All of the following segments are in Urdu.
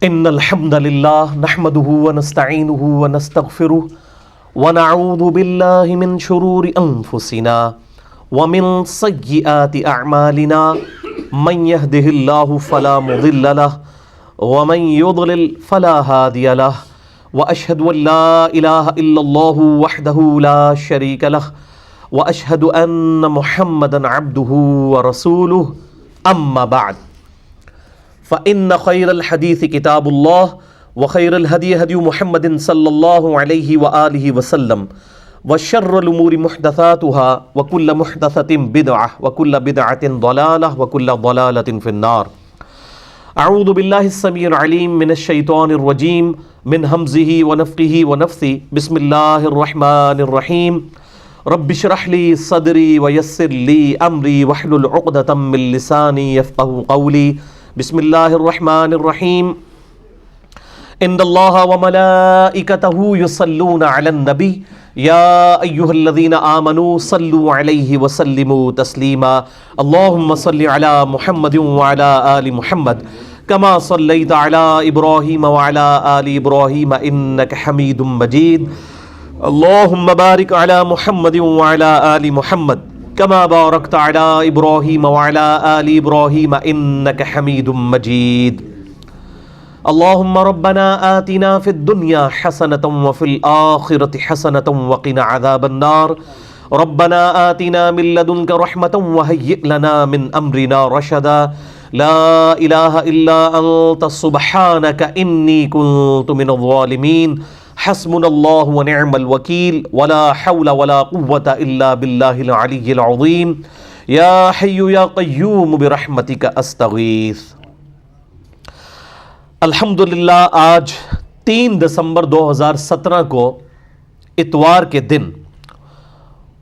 ان الحمد للہ نحمده ونستعینه ونستغفره ونعوذ باللہ من شرور انفسنا ومن سیئات اعمالنا من يهده اللہ فلا مضل له ومن يضلل فلا هادی له واشهد ان لا الہ الا اللہ وحدہ لا شریک له واشهد ان محمدا عبدہ ورسولہ اما بعد فإن خير الحديث كتاب الله وخير الهدي هدي محمد صلى الله عليه وآله وسلم وشر الأمور محدثاتها وكل محدثة بدعة وكل بدعة ضلالة وكل ضلالة في النار. أعوذ بالله السميع العليم من الشيطان الرجيم من همزه ونفخه ونفثه. بسم الله الرحمن الرحيم. رب اشرح لي صدري ويسر لي أمري واحلل عقدة من لساني يفقهوا قولي. بسم اللہ الرحمن الرحیم. ان اللہ وملائکتہ یصلون علی النبی یا ایہا الذین آمنوا صلوا علیہ وسلموا تسلیما. اللہم صل علی محمد وعلی آل محمد کما صلیت علی ابراہیم وعلی آل ابراہیم انک حمید مجید. اللہم بارک علی محمد وعلی آل محمد كما باركت على إبراهيم وعلى آل إبراهيم إنك حميد مجيد. اللهم ربنا آتنا في الدنيا حسنة وفي الآخرة حسنة وقنا عذاب النار. ربنا آتنا من لدنك رحمة وهيئ لنا من أمرنا رشدا. لا إله إلا أنت سبحانك إني كنت من الظالمين. حسبنا اللہ ونعم الوکیل ولا حول ولا قوة الا باللہ العلی العظیم. یا حی یا قیوم برحمتک استغیث. الحمدللہ آج 3 دسمبر 2017 کو اتوار کے دن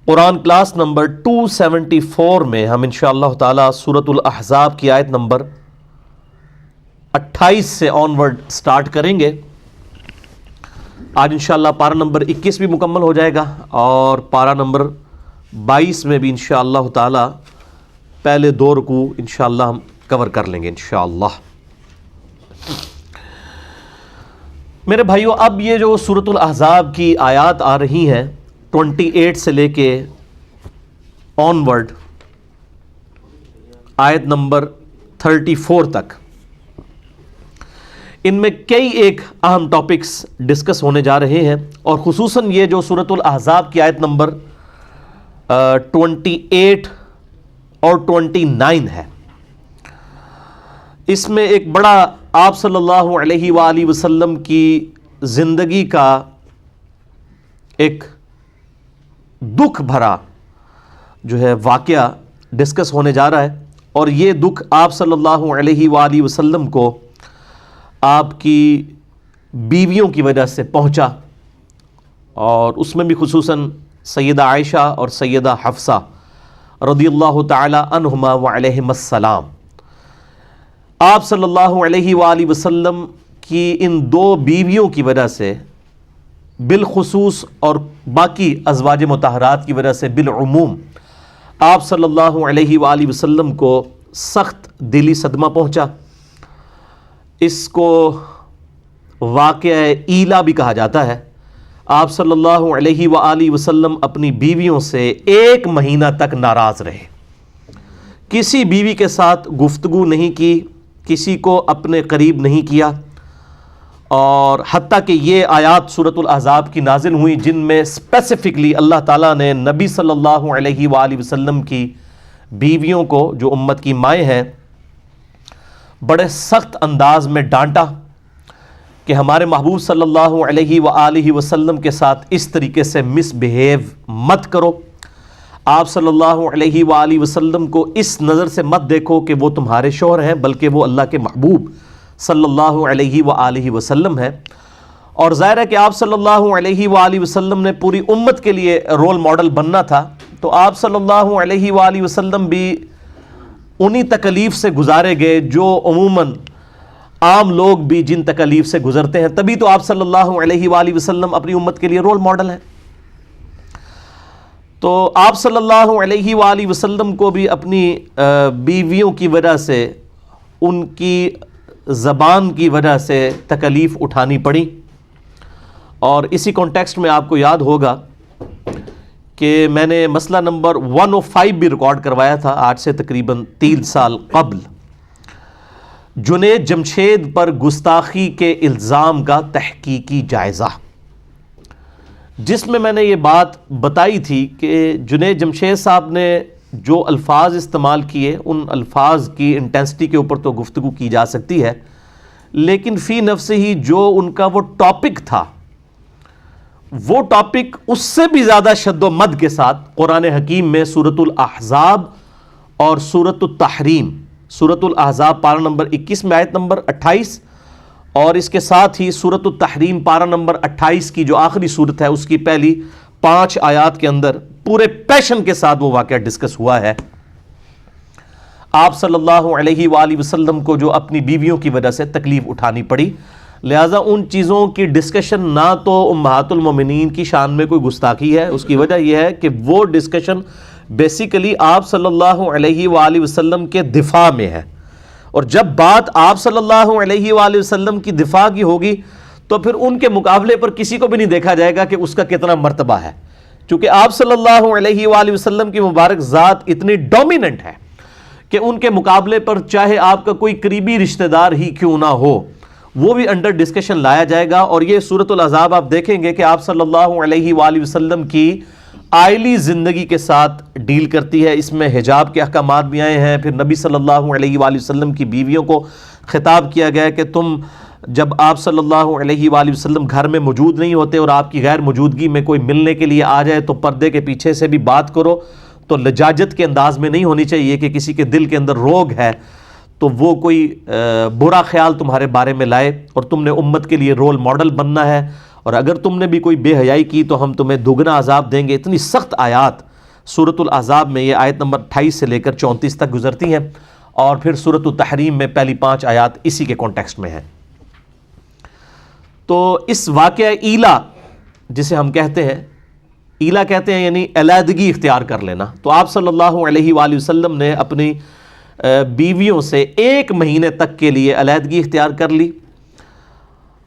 قرآن کلاس نمبر 274 میں ہم انشاءاللہ تعالی سورۃ الاحزاب کی آیت نمبر 28 سے آنورڈ سٹارٹ کریں گے. آج انشاءاللہ پارہ نمبر 21 بھی مکمل ہو جائے گا اور پارہ نمبر 22 میں بھی انشاءاللہ تعالی پہلے 2 رکوع انشاءاللہ ہم کور کر لیں گے انشاءاللہ. میرے بھائیو، اب یہ جو سورۃ الاحزاب کی آیات آ رہی ہیں 28 سے لے کے آنورڈ آیت نمبر 34 تک، ان میں کئی ایک اہم ٹاپکس ڈسکس ہونے جا رہے ہیں، اور خصوصاً یہ جو سورۃ الاحزاب کی آیت نمبر 28 اور 29 ہے، اس میں ایک بڑا آپ صلی اللہ علیہ وآلہ وسلم کی زندگی کا ایک دکھ بھرا جو ہے واقعہ ڈسکس ہونے جا رہا ہے. اور یہ دکھ آپ صلی اللہ علیہ وآلہ وسلم کو آپ کی بیویوں کی وجہ سے پہنچا، اور اس میں بھی خصوصاً سیدہ عائشہ اور سیدہ حفصہ رضی اللہ تعالی عنہما وعلیہم السلام. آپ صلی اللہ علیہ وآلہ وسلم کی ان 2 بیویوں کی وجہ سے بالخصوص اور باقی ازواج مطہرات کی وجہ سے بالعموم آپ صلی اللہ علیہ وآلہ وسلم کو سخت دلی صدمہ پہنچا. اس کو واقعہ ایلا بھی کہا جاتا ہے. آپ صلی اللہ علیہ وآلہ وسلم اپنی بیویوں سے 1 مہینہ تک ناراض رہے، کسی بیوی کے ساتھ گفتگو نہیں کی، کسی کو اپنے قریب نہیں کیا، اور حتیٰ کہ یہ آیات سورۃ الاحزاب کی نازل ہوئی جن میں اسپیسیفکلی اللہ تعالیٰ نے نبی صلی اللہ علیہ وآلہ وسلم کی بیویوں کو جو امت کی مائیں ہیں بڑے سخت انداز میں ڈانٹا کہ ہمارے محبوب صلی اللہ علیہ وآلہ وسلم کے ساتھ اس طریقے سے مس بیہیو مت کرو. آپ صلی اللہ علیہ وآلہ وسلم کو اس نظر سے مت دیکھو کہ وہ تمہارے شوہر ہیں، بلکہ وہ اللہ کے محبوب صلی اللہ علیہ وآلہ وسلم ہے. اور ظاہر ہے کہ آپ صلی اللہ علیہ وآلہ وسلم نے پوری امت کے لیے رول ماڈل بننا تھا، تو آپ صلی اللہ علیہ وآلہ وسلم بھی انہی تکلیف سے گزارے گئے جو عموماً عام لوگ بھی جن تکلیف سے گزرتے ہیں. تبھی تو آپ صلی اللہ علیہ وآلہ وسلم اپنی امت کے لیے رول ماڈل ہیں. تو آپ صلی اللہ علیہ وآلہ وسلم کو بھی اپنی بیویوں کی وجہ سے ان کی زبان کی وجہ سے تکلیف اٹھانی پڑی، اور اسی کانٹیکسٹ میں آپ کو یاد ہوگا کہ میں نے مسئلہ نمبر 105 بھی ریکارڈ کروایا تھا آج سے تقریباً 3 سال قبل، جنید جمشید پر گستاخی کے الزام کا تحقیقی جائزہ، جس میں نے یہ بات بتائی تھی کہ جنید جمشید صاحب نے جو الفاظ استعمال کیے ان الفاظ کی انٹینسٹی کے اوپر تو گفتگو کی جا سکتی ہے، لیکن فی نفس ہی جو ان کا وہ ٹاپک تھا، وہ ٹاپک اس سے بھی زیادہ شد و مد کے ساتھ قرآن حکیم میں سورۃ الاحزاب اور سورۃ التحریم، سورۃ الاحزاب پارہ نمبر 21 میں آیت نمبر 28، اور اس کے ساتھ ہی سورۃ التحریم پارہ نمبر 28 کی جو آخری سورت ہے اس کی پہلی 5 آیات کے اندر پورے پیشن کے ساتھ وہ واقعہ ڈسکس ہوا ہے۔ آپ صلی اللہ علیہ وآلہ وسلم کو جو اپنی بیویوں کی وجہ سے تکلیف اٹھانی پڑی، لہٰذا ان چیزوں کی ڈسکشن نہ تو امہات المومنین کی شان میں کوئی گستاخی ہے، اس کی وجہ یہ ہے کہ وہ ڈسکشن بیسیکلی آپ صلی اللہ علیہ وآلہ وسلم کے دفاع میں ہے، اور جب بات آپ صلی اللہ علیہ وآلہ وسلم کی دفاع کی ہوگی تو پھر ان کے مقابلے پر کسی کو بھی نہیں دیکھا جائے گا کہ اس کا کتنا مرتبہ ہے، چونکہ آپ صلی اللہ علیہ وآلہ وسلم کی مبارک ذات اتنی ڈومیننٹ ہے کہ ان کے مقابلے پر چاہے آپ کا کوئی قریبی رشتہ دار ہی کیوں نہ ہو وہ بھی انڈر ڈسکشن لایا جائے گا۔ اور یہ سورۃ الاحزاب آپ دیکھیں گے کہ آپ صلی اللہ علیہ وآلہ وسلم کی آئلی زندگی کے ساتھ ڈیل کرتی ہے، اس میں حجاب کے احکامات بھی آئے ہیں، پھر نبی صلی اللہ علیہ وآلہ وسلم کی بیویوں کو خطاب کیا گیا کہ تم جب آپ صلی اللہ علیہ وآلہ وسلم گھر میں موجود نہیں ہوتے اور آپ کی غیر موجودگی میں کوئی ملنے کے لیے آ جائے تو پردے کے پیچھے سے بھی بات کرو، تو لجاجت کے انداز میں نہیں ہونی چاہیے کہ کسی کے دل کے اندر روگ ہے تو وہ کوئی برا خیال تمہارے بارے میں لائے، اور تم نے امت کے لیے رول ماڈل بننا ہے، اور اگر تم نے بھی کوئی بے حیائی کی تو ہم تمہیں دگنا عذاب دیں گے۔ اتنی سخت آیات سورۃ الاحزاب میں یہ آیت نمبر 28 سے لے کر 34 تک گزرتی ہیں، اور پھر سورۃ التحریم میں پہلی 5 آیات اسی کے کانٹیکسٹ میں ہیں۔ تو اس واقعہ ایلا جسے ہم کہتے ہیں، ایلا کہتے ہیں یعنی علیحدگی اختیار کر لینا، تو آپ صلی اللہ علیہ وآلہ وسلم نے اپنی بیویوں سے 1 مہینے تک کے لیے علیحدگی اختیار کر لی،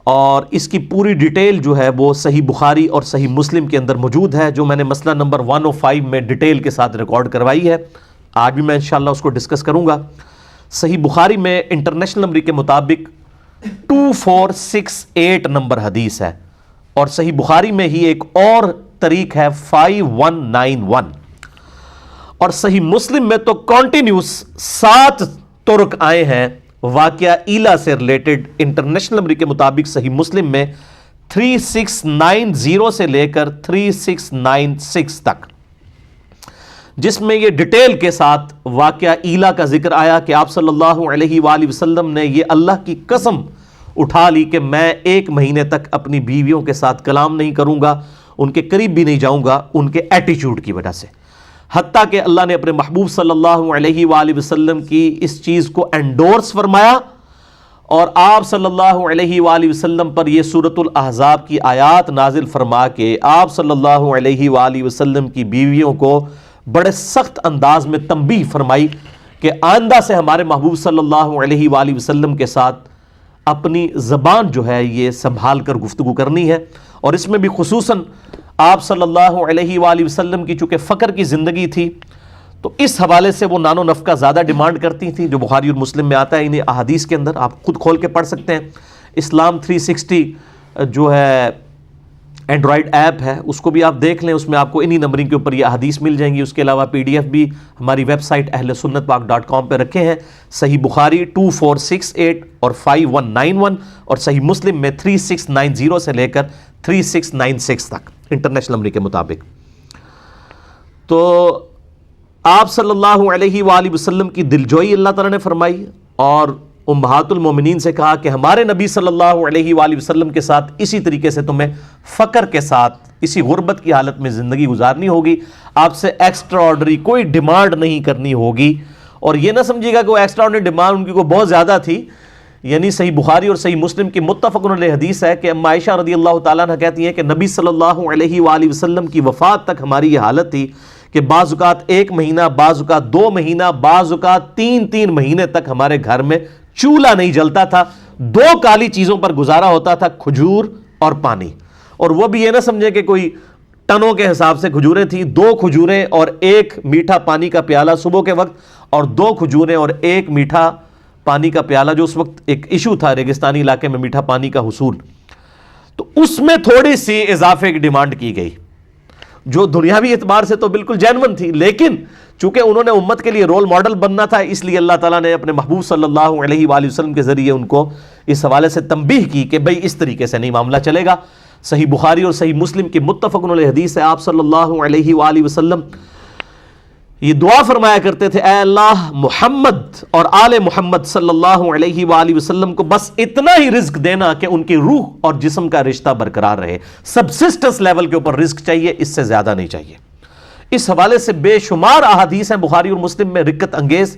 اور اس کی پوری ڈیٹیل جو ہے وہ صحیح بخاری اور صحیح مسلم کے اندر موجود ہے، جو میں نے مسئلہ نمبر 105 میں ڈیٹیل کے ساتھ ریکارڈ کروائی ہے، آج بھی میں انشاءاللہ اس کو ڈسکس کروں گا۔ صحیح بخاری میں انٹرنیشنل نمبر کے مطابق 2468 نمبر حدیث ہے، اور صحیح بخاری میں ہی ایک اور طریق ہے 5191، اور صحیح مسلم میں تو کنٹینیوس 7 طرق آئے ہیں واقعہ ایلا سے ریلیٹڈ۔ انٹرنیشنل نمبر کے مطابق صحیح مسلم میں 3690 سے لے کر 3696 تک، جس میں یہ ڈیٹیل کے ساتھ واقعہ ایلا کا ذکر آیا کہ آپ صلی اللہ علیہ وآلہ وسلم نے یہ اللہ کی قسم اٹھا لی کہ میں 1 مہینے تک اپنی بیویوں کے ساتھ کلام نہیں کروں گا، ان کے قریب بھی نہیں جاؤں گا ان کے ایٹیچیوڈ کی وجہ سے، حتیٰ کہ اللہ نے اپنے محبوب صلی اللہ علیہ وآلہ وسلم کی اس چیز کو انڈورس فرمایا، اور آپ صلی اللہ علیہ وآلہ وسلم پر یہ سورۃ الاحزاب کی آیات نازل فرما کے آپ صلی اللہ علیہ وآلہ وسلم کی بیویوں کو بڑے سخت انداز میں تنبیہ فرمائی کہ آئندہ سے ہمارے محبوب صلی اللہ علیہ وآلہ وسلم کے ساتھ اپنی زبان جو ہے یہ سنبھال کر گفتگو کرنی ہے، اور اس میں بھی خصوصاً آپ صلی اللہ علیہ وآلہ وسلم کی چونکہ فقر کی زندگی تھی تو اس حوالے سے وہ نان و نفقہ زیادہ ڈیمانڈ کرتی تھیں، جو بخاری اور مسلم میں آتا ہے انہیں احادیث کے اندر، آپ خود کھول کے پڑھ سکتے ہیں۔ اسلام 360 جو ہے اینڈرائڈ ایپ ہے اس کو بھی آپ دیکھ لیں، اس میں آپ کو انہی نمبرنگ کے اوپر یہ احادیث مل جائیں گی، اس کے علاوہ PDF بھی ہماری ویب سائٹ اہلسنتپاک.com پہ رکھے ہیں۔ صحیح بخاری 2468 اور 5191، اور صحیح مسلم میں 3690 سے لے کر 3696 تک انٹرنیشنل نمبر کے مطابق۔ تو آپ صلی اللہ علیہ وآلہ وسلم کی دلجوئی اللہ تعالیٰ نے فرمائی، اور امہات المومنین سے کہا کہ ہمارے نبی صلی اللہ علیہ وآلہ وسلم کے ساتھ اسی طریقے سے تمہیں فقر کے ساتھ اسی غربت کی حالت میں زندگی گزارنی ہوگی، آپ سے ایکسٹرا آرڈنری کوئی ڈیمانڈ نہیں کرنی ہوگی۔ اور یہ نہ سمجھیے گا کہ وہ ایکسٹرا آرڈنری ڈیمانڈ ان کی کوئی بہت زیادہ تھی، یعنی صحیح بخاری اور صحیح مسلم کی متفق علیہ حدیث ہے کہ اما عائشہ رضی اللہ تعالیٰ عنہ کہتی ہیں کہ نبی صلی اللہ علیہ وآلہ وسلم کی وفات تک ہماری یہ حالت تھی کہ بعض اوقات 1 مہینہ، بعض اوقات 2 مہینہ، بعض اوقات 3 مہینے تک ہمارے گھر میں چولہا نہیں جلتا تھا، دو کالی چیزوں پر گزارا ہوتا تھا، کھجور اور پانی. اور وہ بھی یہ نہ سمجھے کہ کوئی ٹنوں کے حساب سے کھجوریں تھیں، 2 کھجوریں اور 1 میٹھا پانی کا پیالہ صبح کے وقت، اور 2 کھجوریں اور 1 میٹھا پانی کا پیالہ، جو اس وقت ایک ایشو تھا ریگستانی علاقے میں میٹھا پانی کا حصول. تو اس میں تھوڑی سی اضافے کی ڈیمانڈ کی گئی جو دنیاوی اعتبار سے تو بالکل جینون تھی، لیکن چونکہ انہوں نے امت کے لیے رول ماڈل بننا تھا، اس لیے اللہ تعالیٰ نے اپنے محبوب صلی اللہ علیہ وآلہ وسلم کے ذریعے ان کو اس حوالے سے تنبیہ کی کہ بھئی اس طریقے سے نہیں معاملہ چلے گا. صحیح بخاری اور صحیح مسلم کی متفق علیہ حدیث ہے، آپ صلی اللہ علیہ وآلہ وسلم یہ دعا فرمایا کرتے تھے، اے اللہ محمد اور آل محمد صلی اللہ علیہ وآلہ وسلم کو بس اتنا ہی رزق دینا کہ ان کی روح اور جسم کا رشتہ برقرار رہے. سبسسٹنس لیول کے اوپر رزق چاہیے، اس سے زیادہ نہیں چاہیے. اس حوالے سے بے شمار احادیث ہیں بخاری اور مسلم میں رقت انگیز.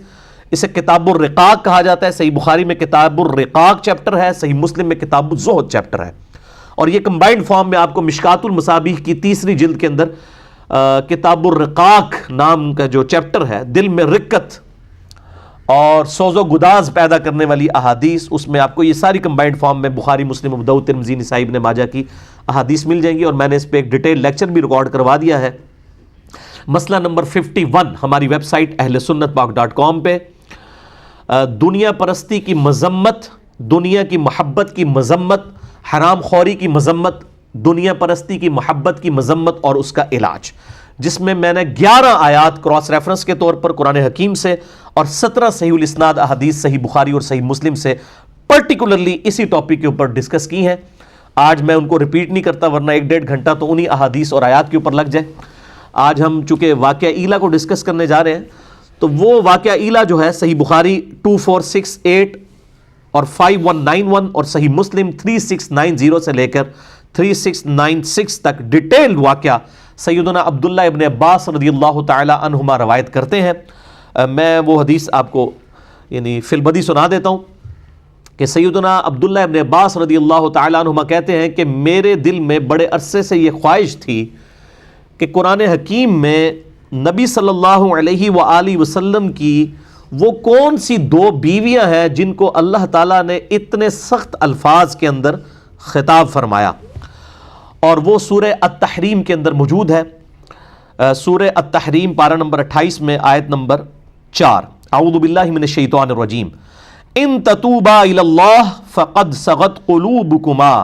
اسے کتاب الرقاق کہا جاتا ہے. صحیح بخاری میں کتاب الرقاق چیپٹر ہے، صحیح مسلم میں کتاب الزہد چیپٹر ہے، اور یہ کمبائنڈ فارم میں آپ کو مشکات المصابیح کی 3 جلد کے اندر کتاب الرقاق نام کا جو چیپٹر ہے، دل میں رقت اور سوز و گداز پیدا کرنے والی احادیث، اس میں آپ کو یہ ساری کمبائنڈ فارم میں بخاری، مسلم، ابو داؤد، ترمذی، نسائی، ابن ماجہ کی احادیث مل جائیں گی. اور میں نے اس پہ ایک ڈیٹیل لیکچر بھی ریکارڈ کروا دیا ہے. مسئلہ نمبر 51 ہماری ویب سائٹ اہلسنتپاک.com پہ دنیا پرستی کی مذمت، دنیا کی محبت کی مذمت، حرام خوری کی مذمت، دنیا پرستی کی محبت کی مذمت اور اس کا علاج، جس میں میں نے 11 آیات کراس ریفرنس کے طور پر قرآن حکیم سے اور 17 صحیح الاسناد احادیث صحیح بخاری اور صحیح مسلم سے پرٹیکولرلی اسی ٹاپک کے اوپر ڈسکس کی ہیں. آج میں ان کو ریپیٹ نہیں کرتا ورنہ 1-1.5 گھنٹہ تو انہی احادیث اور آیات کے اوپر لگ جائے. آج ہم چونکہ واقعہ ایلا کو ڈسکس کرنے جا رہے ہیں، تو وہ واقعہ ایلا جو ہے صحیح بخاری 2468 اور 5191 اور صحیح مسلم 3690 سے لے کر 3696 تک ڈیٹیلڈ واقعہ سیدنا عبداللہ ابن عباس رضی اللہ تعالی عنہما روایت کرتے ہیں. میں وہ حدیث آپ کو یعنی فی البدی سنا دیتا ہوں کہ سیدنا عبداللہ ابن عباس رضی اللہ تعالی عنہما کہتے ہیں کہ میرے دل میں بڑے عرصے سے یہ خواہش تھی کہ قرآن حکیم میں نبی صلی اللہ علیہ وآلہ وسلم کی وہ کون سی 2 بیویاں ہیں جن کو اللہ تعالیٰ نے اتنے سخت الفاظ کے اندر خطاب فرمایا، اور وہ سورہ التحریم کے اندر موجود ہے. سورہ التحریم پارہ نمبر 28 میں آیت نمبر 4، اعوذ باللہ من الشیطان الرجیم، ان تتوبا الی اللہ فقد صغت قلوبکما،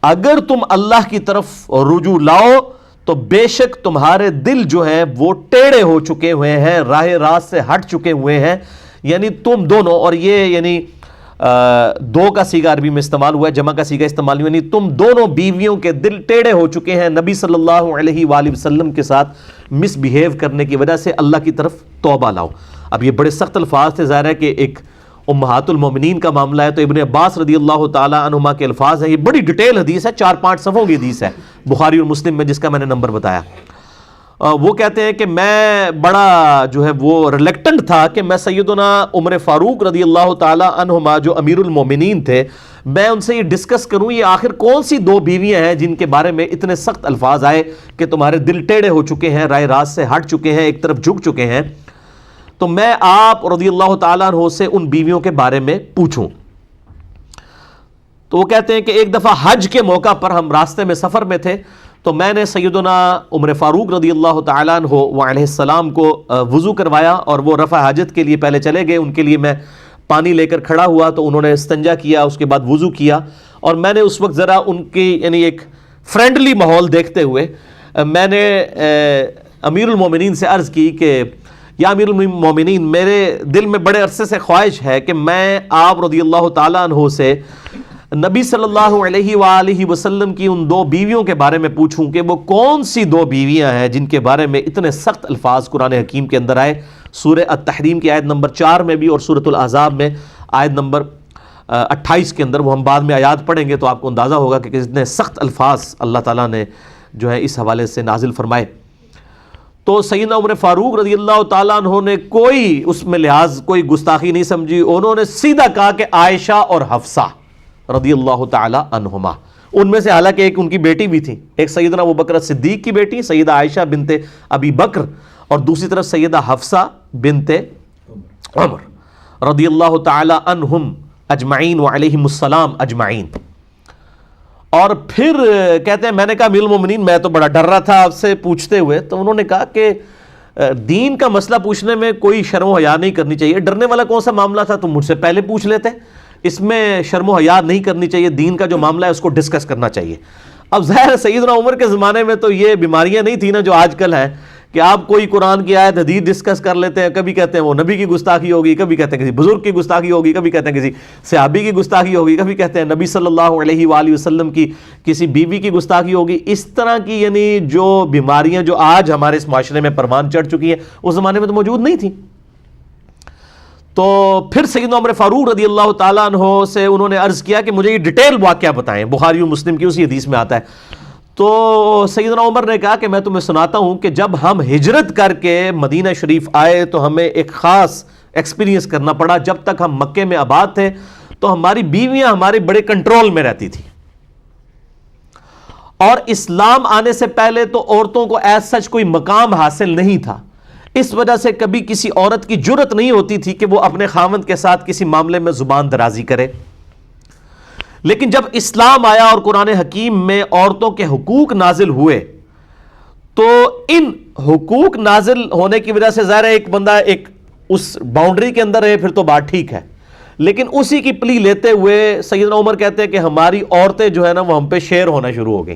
اگر تم اللہ کی طرف رجوع لاؤ تو بے شک تمہارے دل جو ہیں وہ ٹیڑے ہو چکے ہوئے ہیں، راہ راست سے ہٹ چکے ہوئے ہیں. یعنی تم دونوں، اور یہ یعنی 2 کا صیغہ عربی میں استعمال ہوا ہے، جمع کا صیغہ استعمال ہوا، یعنی تم دونوں بیویوں کے دل ٹیڑے ہو چکے ہیں نبی صلی اللہ علیہ وآلہ وسلم کے ساتھ مس بیہیو کرنے کی وجہ سے، اللہ کی طرف توبہ لاؤ. اب یہ بڑے سخت الفاظ تھے، ظاہر ہے کہ ایک امہات المومنین کا معاملہ ہے، تو ابن عباس رضی اللہ تعالی عنہما کے الفاظ ہیں. یہ بڑی ڈیٹیل حدیث ہے، 4-5 صفحوں کی حدیث ہے بخاری اور مسلم میں، جس کا میں نے نمبر بتایا. وہ کہتے ہیں کہ میں بڑا جو ہے وہ ریلیکٹنٹ تھا کہ میں سیدنا عمر فاروق رضی اللہ تعالی عنہما جو امیر المومنین تھے، میں ان سے یہ ڈسکس کروں یہ آخر کون سی 2 بیویاں ہیں جن کے بارے میں اتنے سخت الفاظ آئے کہ تمہارے دل ٹیڑے ہو چکے ہیں، راہ راست سے ہٹ چکے ہیں، ایک طرف جھک چکے ہیں. تو میں آپ رضی اللہ تعالیٰ عنہ سے ان بیویوں کے بارے میں پوچھوں. تو وہ کہتے ہیں کہ ایک دفعہ حج کے موقع پر ہم راستے میں سفر میں تھے، تو میں نے سیدنا عمر فاروق رضی اللہ تعالیٰ عنہ وعلیہ السلام کو وضو کروایا، اور وہ رفع حاجت کے لیے پہلے چلے گئے. ان کے لیے میں پانی لے کر کھڑا ہوا تو انہوں نے استنجا کیا، اس کے بعد وضو کیا، اور میں نے اس وقت ذرا ان کی یعنی ایک فرینڈلی ماحول دیکھتے ہوئے میں نے امیر المومنین سے عرض کی کہ یا امیر المومنین، میرے دل میں بڑے عرصے سے خواہش ہے کہ میں آپ رضی اللہ تعالیٰ عنہ سے نبی صلی اللہ علیہ وآلہ وسلم کی ان 2 بیویوں کے بارے میں پوچھوں کہ وہ کون سی 2 بیویاں ہیں جن کے بارے میں اتنے سخت الفاظ قرآن حکیم کے اندر آئے. سورہ التحریم کی آیت نمبر 4 میں بھی اور سورۃ الاحزاب میں آیت نمبر 28 کے اندر. وہ ہم بعد میں آیات پڑھیں گے تو آپ کو اندازہ ہوگا کہ کتنے سخت الفاظ اللہ تعالیٰ نے جو ہے اس حوالے سے نازل فرمائے. تو سیدنا عمر فاروق رضی اللہ تعالیٰ عنہ نے کوئی اس میں لحاظ، کوئی گستاخی نہیں سمجھی. انہوں نے سیدھا کہا کہ عائشہ اور حفصہ رضی اللہ تعالی عنہما، ان میں سے حالانکہ ایک ان کی بیٹی بھی تھی، ایک سیدنا ابوبکر صدیق کی بیٹی سیدہ عائشہ بنت ابی بکر، اور دوسری طرف سیدہ حفصہ بنت عمر رضی اللہ تعالی عنہم اجمعین وعلیہم السلام اجمعین. اور پھر کہتے ہیں میں نے کہا امیر المومنین میں تو بڑا ڈر رہا تھا آپ سے پوچھتے ہوئے. تو انہوں نے کہا کہ دین کا مسئلہ پوچھنے میں کوئی شرم و حیا نہیں کرنی چاہیے. ڈرنے والا کون سا معاملہ تھا؟ تم مجھ سے پہلے پوچھ لیتے. اس میں شرم و حیا نہیں کرنی چاہیے. دین کا جو معاملہ ہے اس کو ڈسکس کرنا چاہیے. اب ظاہر سیدنا عمر کے زمانے میں تو یہ بیماریاں نہیں تھیں نا جو آج کل ہیں کہ آپ کوئی قرآن کی آیت حدیث ڈسکس کر لیتے ہیں. کبھی کہتے ہیں وہ نبی کی گستاخی ہوگی, کبھی کہتے ہیں کسی بزرگ کی گستاخی ہوگی, کبھی کہتے ہیں کسی صحابی کی گستاخی ہوگی, کبھی کہتے ہیں نبی صلی اللہ علیہ وآلہ وسلم کی کسی بیوی کی گستاخی ہوگی. اس طرح کی یعنی جو بیماریاں جو آج ہمارے اس معاشرے میں پروان چڑھ چکی ہیں اس زمانے میں تو موجود نہیں تھیں. تو پھر سیدنا عمر فاروق رضی اللہ تعالیٰ عنہ سے انہوں نے عرض کیا کہ مجھے یہ ڈیٹیل واقعہ بتائیں. بخاری و مسلم کی اسی حدیث میں آتا ہے. تو سیدنا عمر نے کہا کہ میں تمہیں سناتا ہوں کہ جب ہم ہجرت کر کے مدینہ شریف آئے تو ہمیں ایک خاص ایکسپیرینس کرنا پڑا. جب تک ہم مکے میں آباد تھے تو ہماری بیویاں ہمارے بڑے کنٹرول میں رہتی تھی, اور اسلام آنے سے پہلے تو عورتوں کو ایز سچ کوئی مقام حاصل نہیں تھا. اس وجہ سے کبھی کسی عورت کی جرت نہیں ہوتی تھی کہ وہ اپنے خاوند کے ساتھ کسی معاملے میں زبان درازی کرے. لیکن جب اسلام آیا اور قرآن حکیم میں عورتوں کے حقوق نازل ہوئے تو ان حقوق نازل ہونے کی وجہ سے ظاہر ہے ایک بندہ ایک اس باؤنڈری کے اندر ہے پھر تو بات ٹھیک ہے, لیکن اسی کی پلی لیتے ہوئے سیدنا عمر کہتے ہیں کہ ہماری عورتیں جو ہے نا وہ ہم پہ شیر ہونا شروع ہو گئی.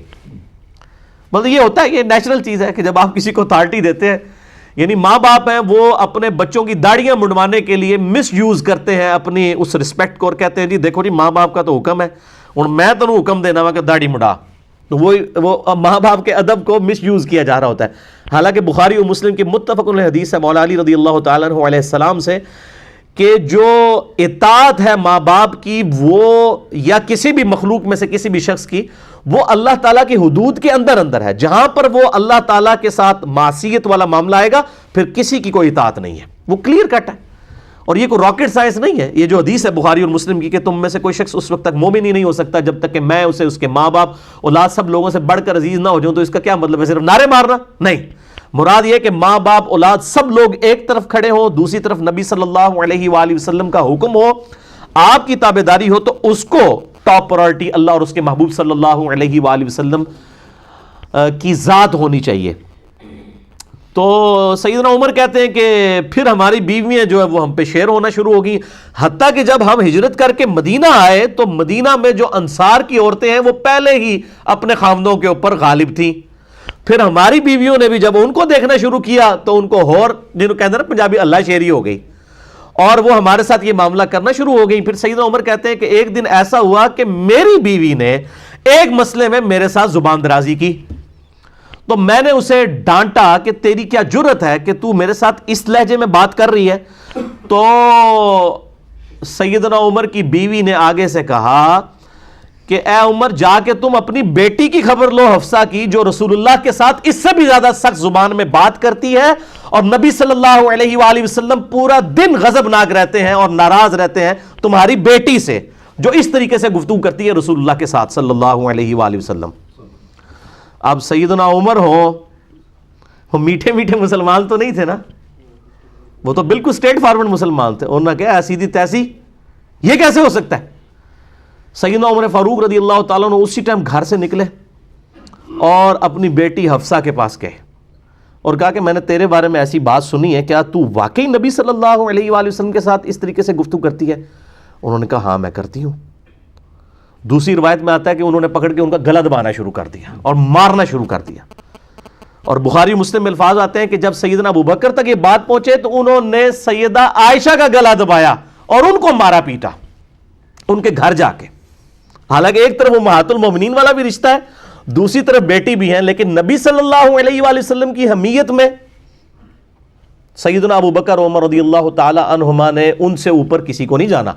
مطلب یہ ہوتا ہے, یہ نیچرل چیز ہے کہ جب آپ کسی کو اتھارٹی دیتے ہیں, یعنی ماں باپ ہیں وہ اپنے بچوں کی داڑیاں منڈوانے کے لیے مس یوز کرتے ہیں اپنی اس رسپیکٹ کو, اور کہتے ہیں جی دیکھو جی ماں باپ کا تو حکم ہے, اور میں تو حکم دینا ہوا کہ داڑھی مڈا. تو وہ ماں باپ کے ادب کو مس یوز کیا جا رہا ہوتا ہے. حالانکہ بخاری و مسلم کی متفق علیہ حدیث ہے مولا علی رضی اللہ تعالیٰ عنہ علیہ السلام سے کہ جو اطاعت ہے ماں باپ کی وہ یا کسی بھی مخلوق میں سے کسی بھی شخص کی, وہ اللہ تعالیٰ کی حدود کے اندر اندر ہے. جہاں پر وہ اللہ تعالیٰ کے ساتھ معصیت والا معاملہ آئے گا پھر کسی کی کوئی اطاعت نہیں ہے. وہ کلیئر کٹ ہے, اور یہ کوئی راکٹ سائنس نہیں ہے. یہ جو حدیث ہے بخاری اور مسلم کی کہ تم میں سے کوئی شخص اس وقت تک مومن ہی نہیں ہو سکتا جب تک کہ میں اسے اس کے ماں باپ اولاد سب لوگوں سے بڑھ کر عزیز نہ ہو جاؤں. تو اس کا کیا مطلب ہے صرف نعرے مارنا؟ نہیں, مراد یہ کہ ماں باپ اولاد سب لوگ ایک طرف کھڑے ہوں, دوسری طرف نبی صلی اللہ علیہ وآلہ وسلم کا حکم ہو, آپ کی تابعداری ہو, تو اس کو ٹاپ پرائورٹی اللہ اور اس کے محبوب صلی اللہ علیہ وآلہ وسلم کی ذات ہونی چاہیے. تو سیدنا عمر کہتے ہیں کہ پھر ہماری بیویاں جو ہے وہ ہم پہ شیر ہونا شروع ہو گئی, حتیٰ کہ جب ہم ہجرت کر کے مدینہ آئے تو مدینہ میں جو انصار کی عورتیں ہیں وہ پہلے ہی اپنے خاوندوں کے اوپر غالب تھیں. پھر ہماری بیویوں نے بھی جب ان کو دیکھنا شروع کیا تو ان کو ہور جنہوں کہتے ہیں نا پنجابی اللہ شیری ہو گئی, اور وہ ہمارے ساتھ یہ معاملہ کرنا شروع ہو گئی. پھر سیدنا عمر کہتے ہیں کہ ایک دن ایسا ہوا کہ میری بیوی نے ایک مسئلے میں میرے ساتھ زبان درازی کی, تو میں نے اسے ڈانٹا کہ تیری کیا جرت ہے کہ تو میرے ساتھ اس لہجے میں بات کر رہی ہے. تو سیدنا عمر کی بیوی نے آگے سے کہا کہ اے عمر جا کے تم اپنی بیٹی کی خبر لو حفصہ کی, جو رسول اللہ کے ساتھ اس سے بھی زیادہ سخت زبان میں بات کرتی ہے, اور نبی صلی اللہ علیہ وآلہ وسلم پورا دن غضبناک رہتے ہیں اور ناراض رہتے ہیں تمہاری بیٹی سے جو اس طریقے سے گفتگو کرتی ہے رسول اللہ کے ساتھ صلی اللہ علیہ وآلہ وسلم. اب سیدنا عمر وہ میٹھے میٹھے مسلمان تو نہیں تھے نا, وہ تو بالکل اسٹریٹ فارورڈ مسلمان تھے. انہوں نے کہا سیدھی تیسی یہ کیسے ہو سکتا ہے. سیدنا عمر فاروق رضی اللہ تعالیٰ عنہ اسی ٹائم گھر سے نکلے اور اپنی بیٹی حفصہ کے پاس گئے اور کہا کہ میں نے تیرے بارے میں ایسی بات سنی ہے, کیا تو واقعی نبی صلی اللہ علیہ وآلہ وسلم کے ساتھ اس طریقے سے گفتگو کرتی ہے؟ انہوں نے کہا ہاں میں کرتی ہوں. دوسری روایت میں آتا ہے کہ انہوں نے پکڑ کے ان کا گلا دبانا شروع کر دیا اور مارنا شروع کر دیا. اور بخاری مسلم میں الفاظ آتے ہیں کہ جب سیدنا ابوبکر تک یہ بات پہنچے تو انہوں نے سیدہ عائشہ کا گلا دبایا اور ان کو مارا پیٹا ان کے گھر جا کے. حالانکہ ایک طرف امہات المومنین والا بھی رشتہ ہے, دوسری طرف بیٹی بھی ہیں, لیکن نبی صلی اللہ علیہ وآلہ وسلم کی حمیت میں سیدنا ابوبکر عمر رضی اللہ تعالی عنہما نے ان سے اوپر کسی کو نہیں جانا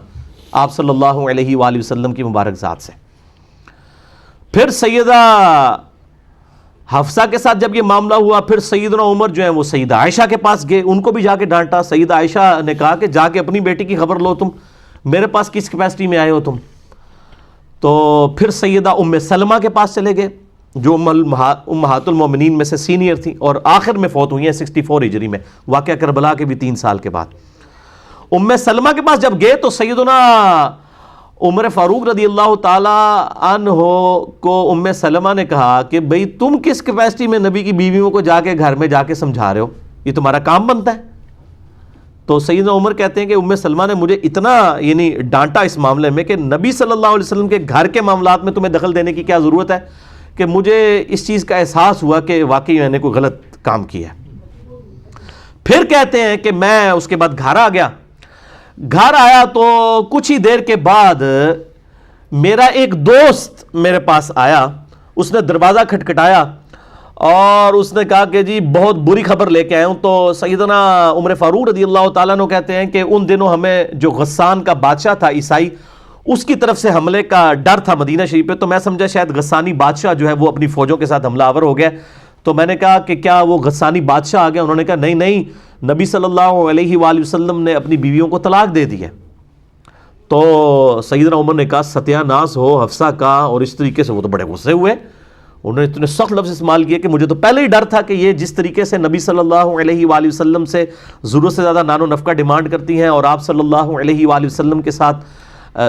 آپ صلی اللہ علیہ وآلہ وسلم کی مبارک ذات سے. پھر سیدہ حفصہ کے ساتھ جب یہ معاملہ ہوا, پھر سیدنا عمر جو ہیں وہ سیدہ عائشہ کے پاس گئے, ان کو بھی جا کے ڈانٹا. سیدہ عائشہ نے کہا کہ جا کے اپنی بیٹی کی خبر لو, تم میرے پاس کس کیپیسٹی میں آئے ہو تم. تو پھر سیدہ ام سلمہ کے پاس چلے گئے جو امہات المومنین میں سے سینئر تھیں اور آخر میں فوت ہوئی ہیں 64 ہجری میں, واقعہ کربلا کے بھی 3 سال کے بعد. ام سلمہ کے پاس جب گئے تو سیدنا عمر فاروق رضی اللہ تعالی عنہ کو ام سلمہ نے کہا کہ بھئی تم کس کیپیسٹی میں نبی کی بیویوں کو جا کے گھر میں جا کے سمجھا رہے ہو، یہ تمہارا کام بنتا ہے؟ تو سیدنا عمر کہتے ہیں کہ ام سلمہ نے مجھے اتنا ڈانٹا اس معاملے میں کہ نبی صلی اللہ علیہ وسلم کے گھر کے معاملات میں تمہیں دخل دینے کی کیا ضرورت ہے، کہ مجھے اس چیز کا احساس ہوا کہ واقعی میں نے کوئی غلط کام کیا ہے۔ پھر کہتے ہیں کہ میں اس کے بعد گھر آ گیا، گھر آیا تو کچھ ہی دیر کے بعد میرا ایک دوست میرے پاس آیا، اس نے دروازہ کھٹکھٹایا اور اس نے کہا کہ جی بہت بری خبر لے کے آیا ہوں۔ تو سیدنا عمر فاروق رضی اللہ تعالیٰ عنہ کہتے ہیں کہ ان دنوں ہمیں جو غسان کا بادشاہ تھا عیسائی، اس کی طرف سے حملے کا ڈر تھا مدینہ شریف پہ، تو میں سمجھا شاید غسانی بادشاہ جو ہے وہ اپنی فوجوں کے ساتھ حملہ آور ہو گیا۔ تو میں نے کہا کہ کیا وہ غسانی بادشاہ آ گیا؟ انہوں نے کہا نہیں نہیں، نبی صلی اللہ علیہ وآلہ وسلم نے اپنی بیویوں کو طلاق دے دی ہے۔ تو سیدنا عمر نے کہا ستیہ ناس ہو حفصہ کا، اور اس طریقے سے وہ تو بڑے غصے ہوئے، انہوں نے اتنے سخت لفظ استعمال کیے کہ مجھے تو پہلے ہی ڈر تھا کہ یہ جس طریقے سے نبی صلی اللہ علیہ وآلہ وسلم سے ضرورت سے زیادہ نان و نفقہ ڈیمانڈ کرتی ہیں اور آپ صلی اللہ علیہ وآلہ وسلم کے ساتھ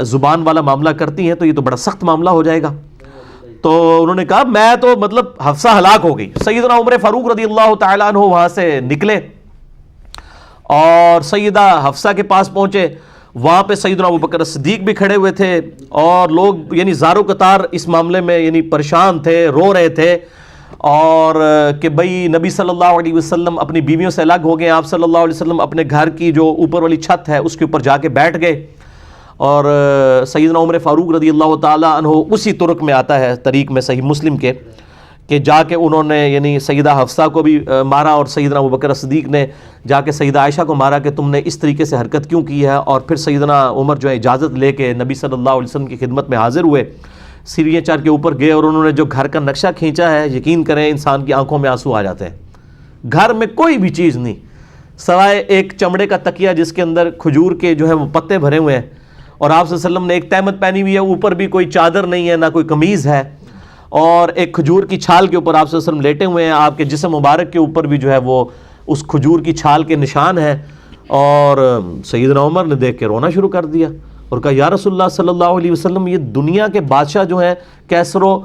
زبان والا معاملہ کرتی ہیں، تو یہ تو بڑا سخت معاملہ ہو جائے گا۔ تو انہوں نے کہا میں تو مطلب حفصہ ہلاک ہو گئی۔ سیدنا عمر فاروق رضی اللہ تعالیٰ عنہ وہاں سے نکلے اور سیدہ حفصہ کے پاس پہنچے، وہاں پہ سیدنا ابوبکر صدیق بھی کھڑے ہوئے تھے اور لوگ زارو قطار اس معاملے میں پریشان تھے، رو رہے تھے، اور کہ بھئی نبی صلی اللہ علیہ وسلم اپنی بیویوں سے الگ ہو گئے۔ آپ صلی اللہ علیہ وسلم اپنے گھر کی جو اوپر والی چھت ہے اس کے اوپر جا کے بیٹھ گئے، اور سیدنا عمر فاروق رضی اللہ تعالیٰ عنہ اسی طرق میں آتا ہے طریق میں صحیح مسلم کے کہ جا کے انہوں نے سیدہ حفصہ کو بھی مارا، اور سیدنا ابوبکر صدیق نے جا کے سیدہ عائشہ کو مارا کہ تم نے اس طریقے سے حرکت کیوں کی ہے۔ اور پھر سیدنا عمر جو ہے اجازت لے کے نبی صلی اللہ علیہ وسلم کی خدمت میں حاضر ہوئے، سیڑھیاں چڑھ کے اوپر گئے اور انہوں نے جو گھر کا نقشہ کھینچا ہے، یقین کریں انسان کی آنکھوں میں آنسو آ جاتے ہیں۔ گھر میں کوئی بھی چیز نہیں سوائے ایک چمڑے کا تکیہ جس کے اندر کھجور کے جو ہے وہ پتے بھرے ہوئے ہیں، اور آپ صلی اللہ علیہ وسلم نے ایک تہمت پہنی ہوئی ہے، اوپر بھی کوئی چادر نہیں ہے، نہ کوئی قمیض ہے، اور ایک کھجور کی چھال کے اوپر آپ صلی اللہ علیہ وسلم لیٹے ہوئے ہیں، آپ کے جسم مبارک کے اوپر بھی جو ہے وہ اس کھجور کی چھال کے نشان ہیں۔ اور سیدنا عمر نے دیکھ کے رونا شروع کر دیا اور کہا یا رسول اللہ صلی اللہ علیہ وسلم، یہ دنیا کے بادشاہ جو ہیں کیسر و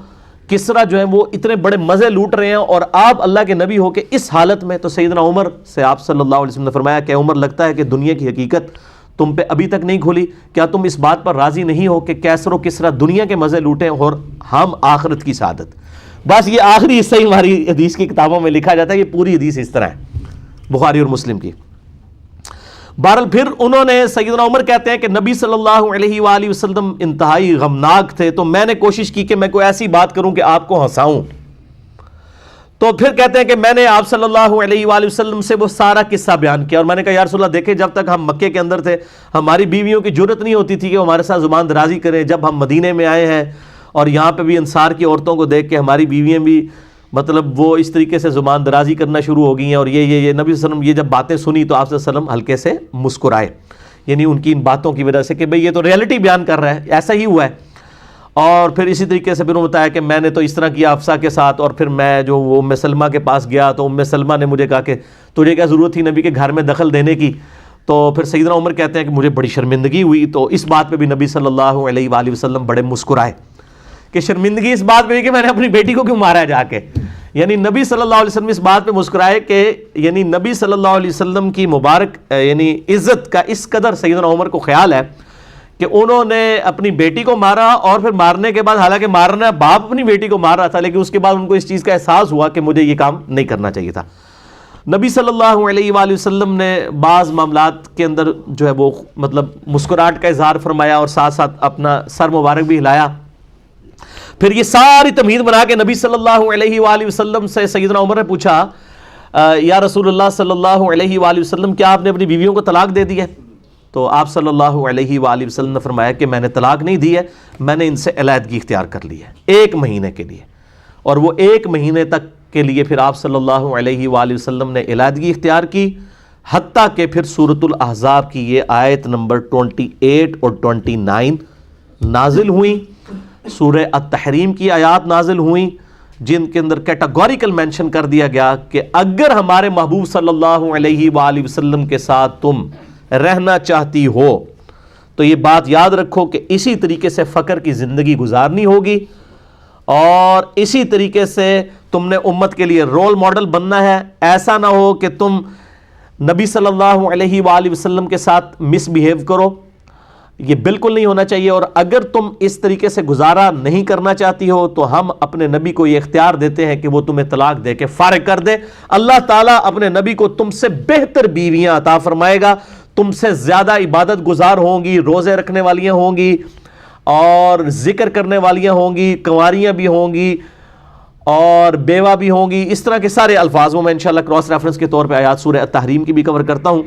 کسرا جو ہیں وہ اتنے بڑے مزے لوٹ رہے ہیں، اور آپ اللہ کے نبی ہو کے اس حالت میں۔ تو سیدنا عمر سے آپ صلی اللہ علیہ وسلم نے فرمایا کہ عمر لگتا ہے کہ دنیا کی حقیقت تم پہ ابھی تک نہیں کھلی، کیا تم اس بات پر راضی نہیں ہو کہ کیسر و کسرا دنیا کے مزے لوٹیں اور ہم آخرت کی سعادت؟ بس یہ آخری حصہ ہی ہماری حدیث کی کتابوں میں لکھا جاتا ہے، یہ پوری حدیث اس طرح ہے بخاری اور مسلم کی۔ بہرحال پھر انہوں نے سیدنا عمر کہتے ہیں کہ نبی صلی اللہ علیہ وآلہ وسلم انتہائی غمناک تھے، تو میں نے کوشش کی کہ میں کوئی ایسی بات کروں کہ آپ کو ہنساؤں۔ تو پھر کہتے ہیں کہ میں نے آپ صلی اللہ علیہ وآلہ وسلم سے وہ سارا قصہ بیان کیا، اور میں نے کہا یا رسول اللہ دیکھیں جب تک ہم مکے کے اندر تھے ہماری بیویوں کی جرت نہیں ہوتی تھی کہ وہ ہمارے ساتھ زبان درازی کریں، جب ہم مدینے میں آئے ہیں اور یہاں پہ بھی انصار کی عورتوں کو دیکھ کے ہماری بیویاں بھی مطلب وہ اس طریقے سے زبان درازی کرنا شروع ہو گئی ہیں، اور یہ نبی صلی اللہ علیہ وسلم یہ جب باتیں سنی تو آپ صلی اللہ علیہ وسلم ہلکے سے مسکرائے، ان کی ان باتوں کی وجہ سے کہ بھئی یہ تو ریئلٹی بیان کر رہا ہے، ایسا ہی ہوا ہے۔ اور پھر اسی طریقے سے پھر انہوں نے بتایا کہ میں نے تو اس طرح کیا حفصہ کے ساتھ، اور پھر میں جو وہ ام سلمہ کے پاس گیا تو ام سلمہ نے مجھے کہا کہ تجھے کیا ضرورت تھی نبی کے گھر میں دخل دینے کی؟ تو پھر سیدنا عمر کہتے ہیں کہ مجھے بڑی شرمندگی ہوئی، تو اس بات پہ بھی نبی صلی اللہ علیہ وآلہ وسلم بڑے مسکرائے کہ شرمندگی اس بات پہ بھی کہ میں نے اپنی بیٹی کو کیوں مارا ہے جا کے، نبی صلی اللہ علیہ وسلم اس بات پہ مسکرائے کہ نبی صلی اللہ علیہ وسلم کی مبارک عزت کا اس قدر سیدنا عمر کو خیال ہے کہ انہوں نے اپنی بیٹی کو مارا، اور پھر مارنے کے بعد حالانکہ مارنا باپ اپنی بیٹی کو مار رہا تھا، لیکن اس کے بعد ان کو اس چیز کا احساس ہوا کہ مجھے یہ کام نہیں کرنا چاہیے تھا۔ نبی صلی اللہ علیہ وآلہ وسلم نے بعض معاملات کے اندر جو ہے وہ مطلب مسکراہٹ کا اظہار فرمایا اور ساتھ ساتھ اپنا سر مبارک بھی ہلایا۔ پھر یہ ساری تمہید بنا کے نبی صلی اللہ علیہ وآلہ وسلم سے سیدنا عمر نے پوچھا یا رسول اللہ صلی اللہ علیہ وآلہ وسلم کیا آپ نے اپنی بیویوں کو طلاق دے دی ہے؟ تو آپ صلی اللہ علیہ وآلہ وسلم نے فرمایا کہ میں نے طلاق نہیں دی ہے، میں نے ان سے علیحدگی اختیار کر لی ہے 1 مہینے کے لیے، اور وہ 1 مہینے تک کے لیے پھر آپ صلی اللہ علیہ وآلہ وسلم نے علیحدگی اختیار کی، حتیٰ کہ پھر سورۃ الاحزاب کی یہ آیت نمبر 28 اور 29 نازل ہوئیں، سورہ التحریم کی آیات نازل ہوئیں، جن کے اندر کیٹاگوریکل مینشن کر دیا گیا کہ اگر ہمارے محبوب صلی اللہ علیہ وآلہ وسلم کے ساتھ تم رہنا چاہتی ہو تو یہ بات یاد رکھو کہ اسی طریقے سے فقر کی زندگی گزارنی ہوگی، اور اسی طریقے سے تم نے امت کے لیے رول ماڈل بننا ہے۔ ایسا نہ ہو کہ تم نبی صلی اللہ علیہ وآلہ وسلم کے ساتھ مس بیہیو کرو، یہ بالکل نہیں ہونا چاہیے۔ اور اگر تم اس طریقے سے گزارا نہیں کرنا چاہتی ہو تو ہم اپنے نبی کو یہ اختیار دیتے ہیں کہ وہ تمہیں طلاق دے کے فارغ کر دے۔ اللہ تعالیٰ اپنے نبی کو تم سے بہتر بیویاں عطا فرمائے گا، تم سے زیادہ عبادت گزار ہوں گی، روزے رکھنے والیاں ہوں گی، اور ذکر کرنے والیاں ہوں گی، کنواریاں بھی ہوں گی، اور بیوہ بھی ہوں گی۔ اس طرح کے سارے الفاظوں میں انشاءاللہ کراس ریفرنس کے طور پہ آیات سورہ التحریم کی بھی کور کرتا ہوں۔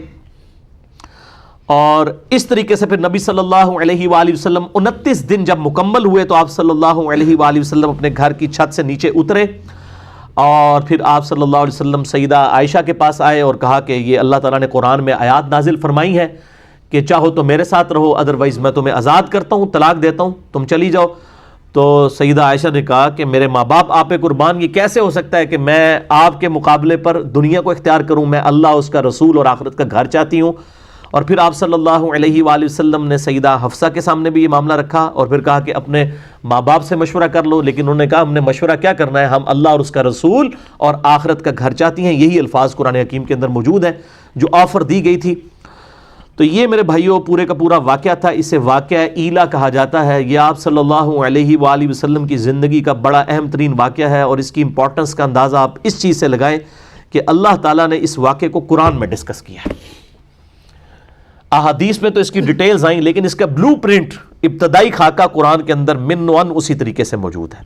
اور اس طریقے سے پھر نبی صلی اللہ علیہ وآلہ وسلم 29 دن جب مکمل ہوئے تو آپ صلی اللہ علیہ وآلہ وسلم اپنے گھر کی چھت سے نیچے اترے، اور پھر آپ صلی اللہ علیہ وسلم سیدہ عائشہ کے پاس آئے اور کہا کہ یہ اللہ تعالیٰ نے قرآن میں آیات نازل فرمائی ہے کہ چاہو تو میرے ساتھ رہو، ادروائز میں تمہیں آزاد کرتا ہوں، طلاق دیتا ہوں، تم چلی جاؤ۔ تو سیدہ عائشہ نے کہا کہ میرے ماں باپ آپ پہ قربان، یہ کیسے ہو سکتا ہے کہ میں آپ کے مقابلے پر دنیا کو اختیار کروں، میں اللہ، اس کا رسول اور آخرت کا گھر چاہتی ہوں۔ اور پھر آپ صلی اللہ علیہ وآلہ وسلم نے سیدہ حفصہ کے سامنے بھی یہ معاملہ رکھا، اور پھر کہا کہ اپنے ماں باپ سے مشورہ کر لو، لیکن انہوں نے کہا ہم نے مشورہ کیا کرنا ہے، ہم اللہ اور اس کا رسول اور آخرت کا گھر چاہتی ہیں۔ یہی الفاظ قرآن حکیم کے اندر موجود ہیں جو آفر دی گئی تھی۔ تو یہ میرے بھائیوں پورے کا پورا واقعہ تھا، اسے واقعہ ایلا کہا جاتا ہے۔ یہ آپ صلی اللہ علیہ وآلہ وسلم کی زندگی کا بڑا اہم ترین واقعہ ہے، اور اس کی امپورٹنس کا اندازہ آپ اس چیز سے لگائیں کہ اللہ تعالیٰ نے اس واقعے کو قرآن میں ڈسکس کیا ہے۔ احادیث میں تو اس کی ڈیٹیلز آئیں، لیکن اس کا بلو پرنٹ، ابتدائی خاکہ قرآن کے اندر من ون اسی طریقے سے موجود ہے۔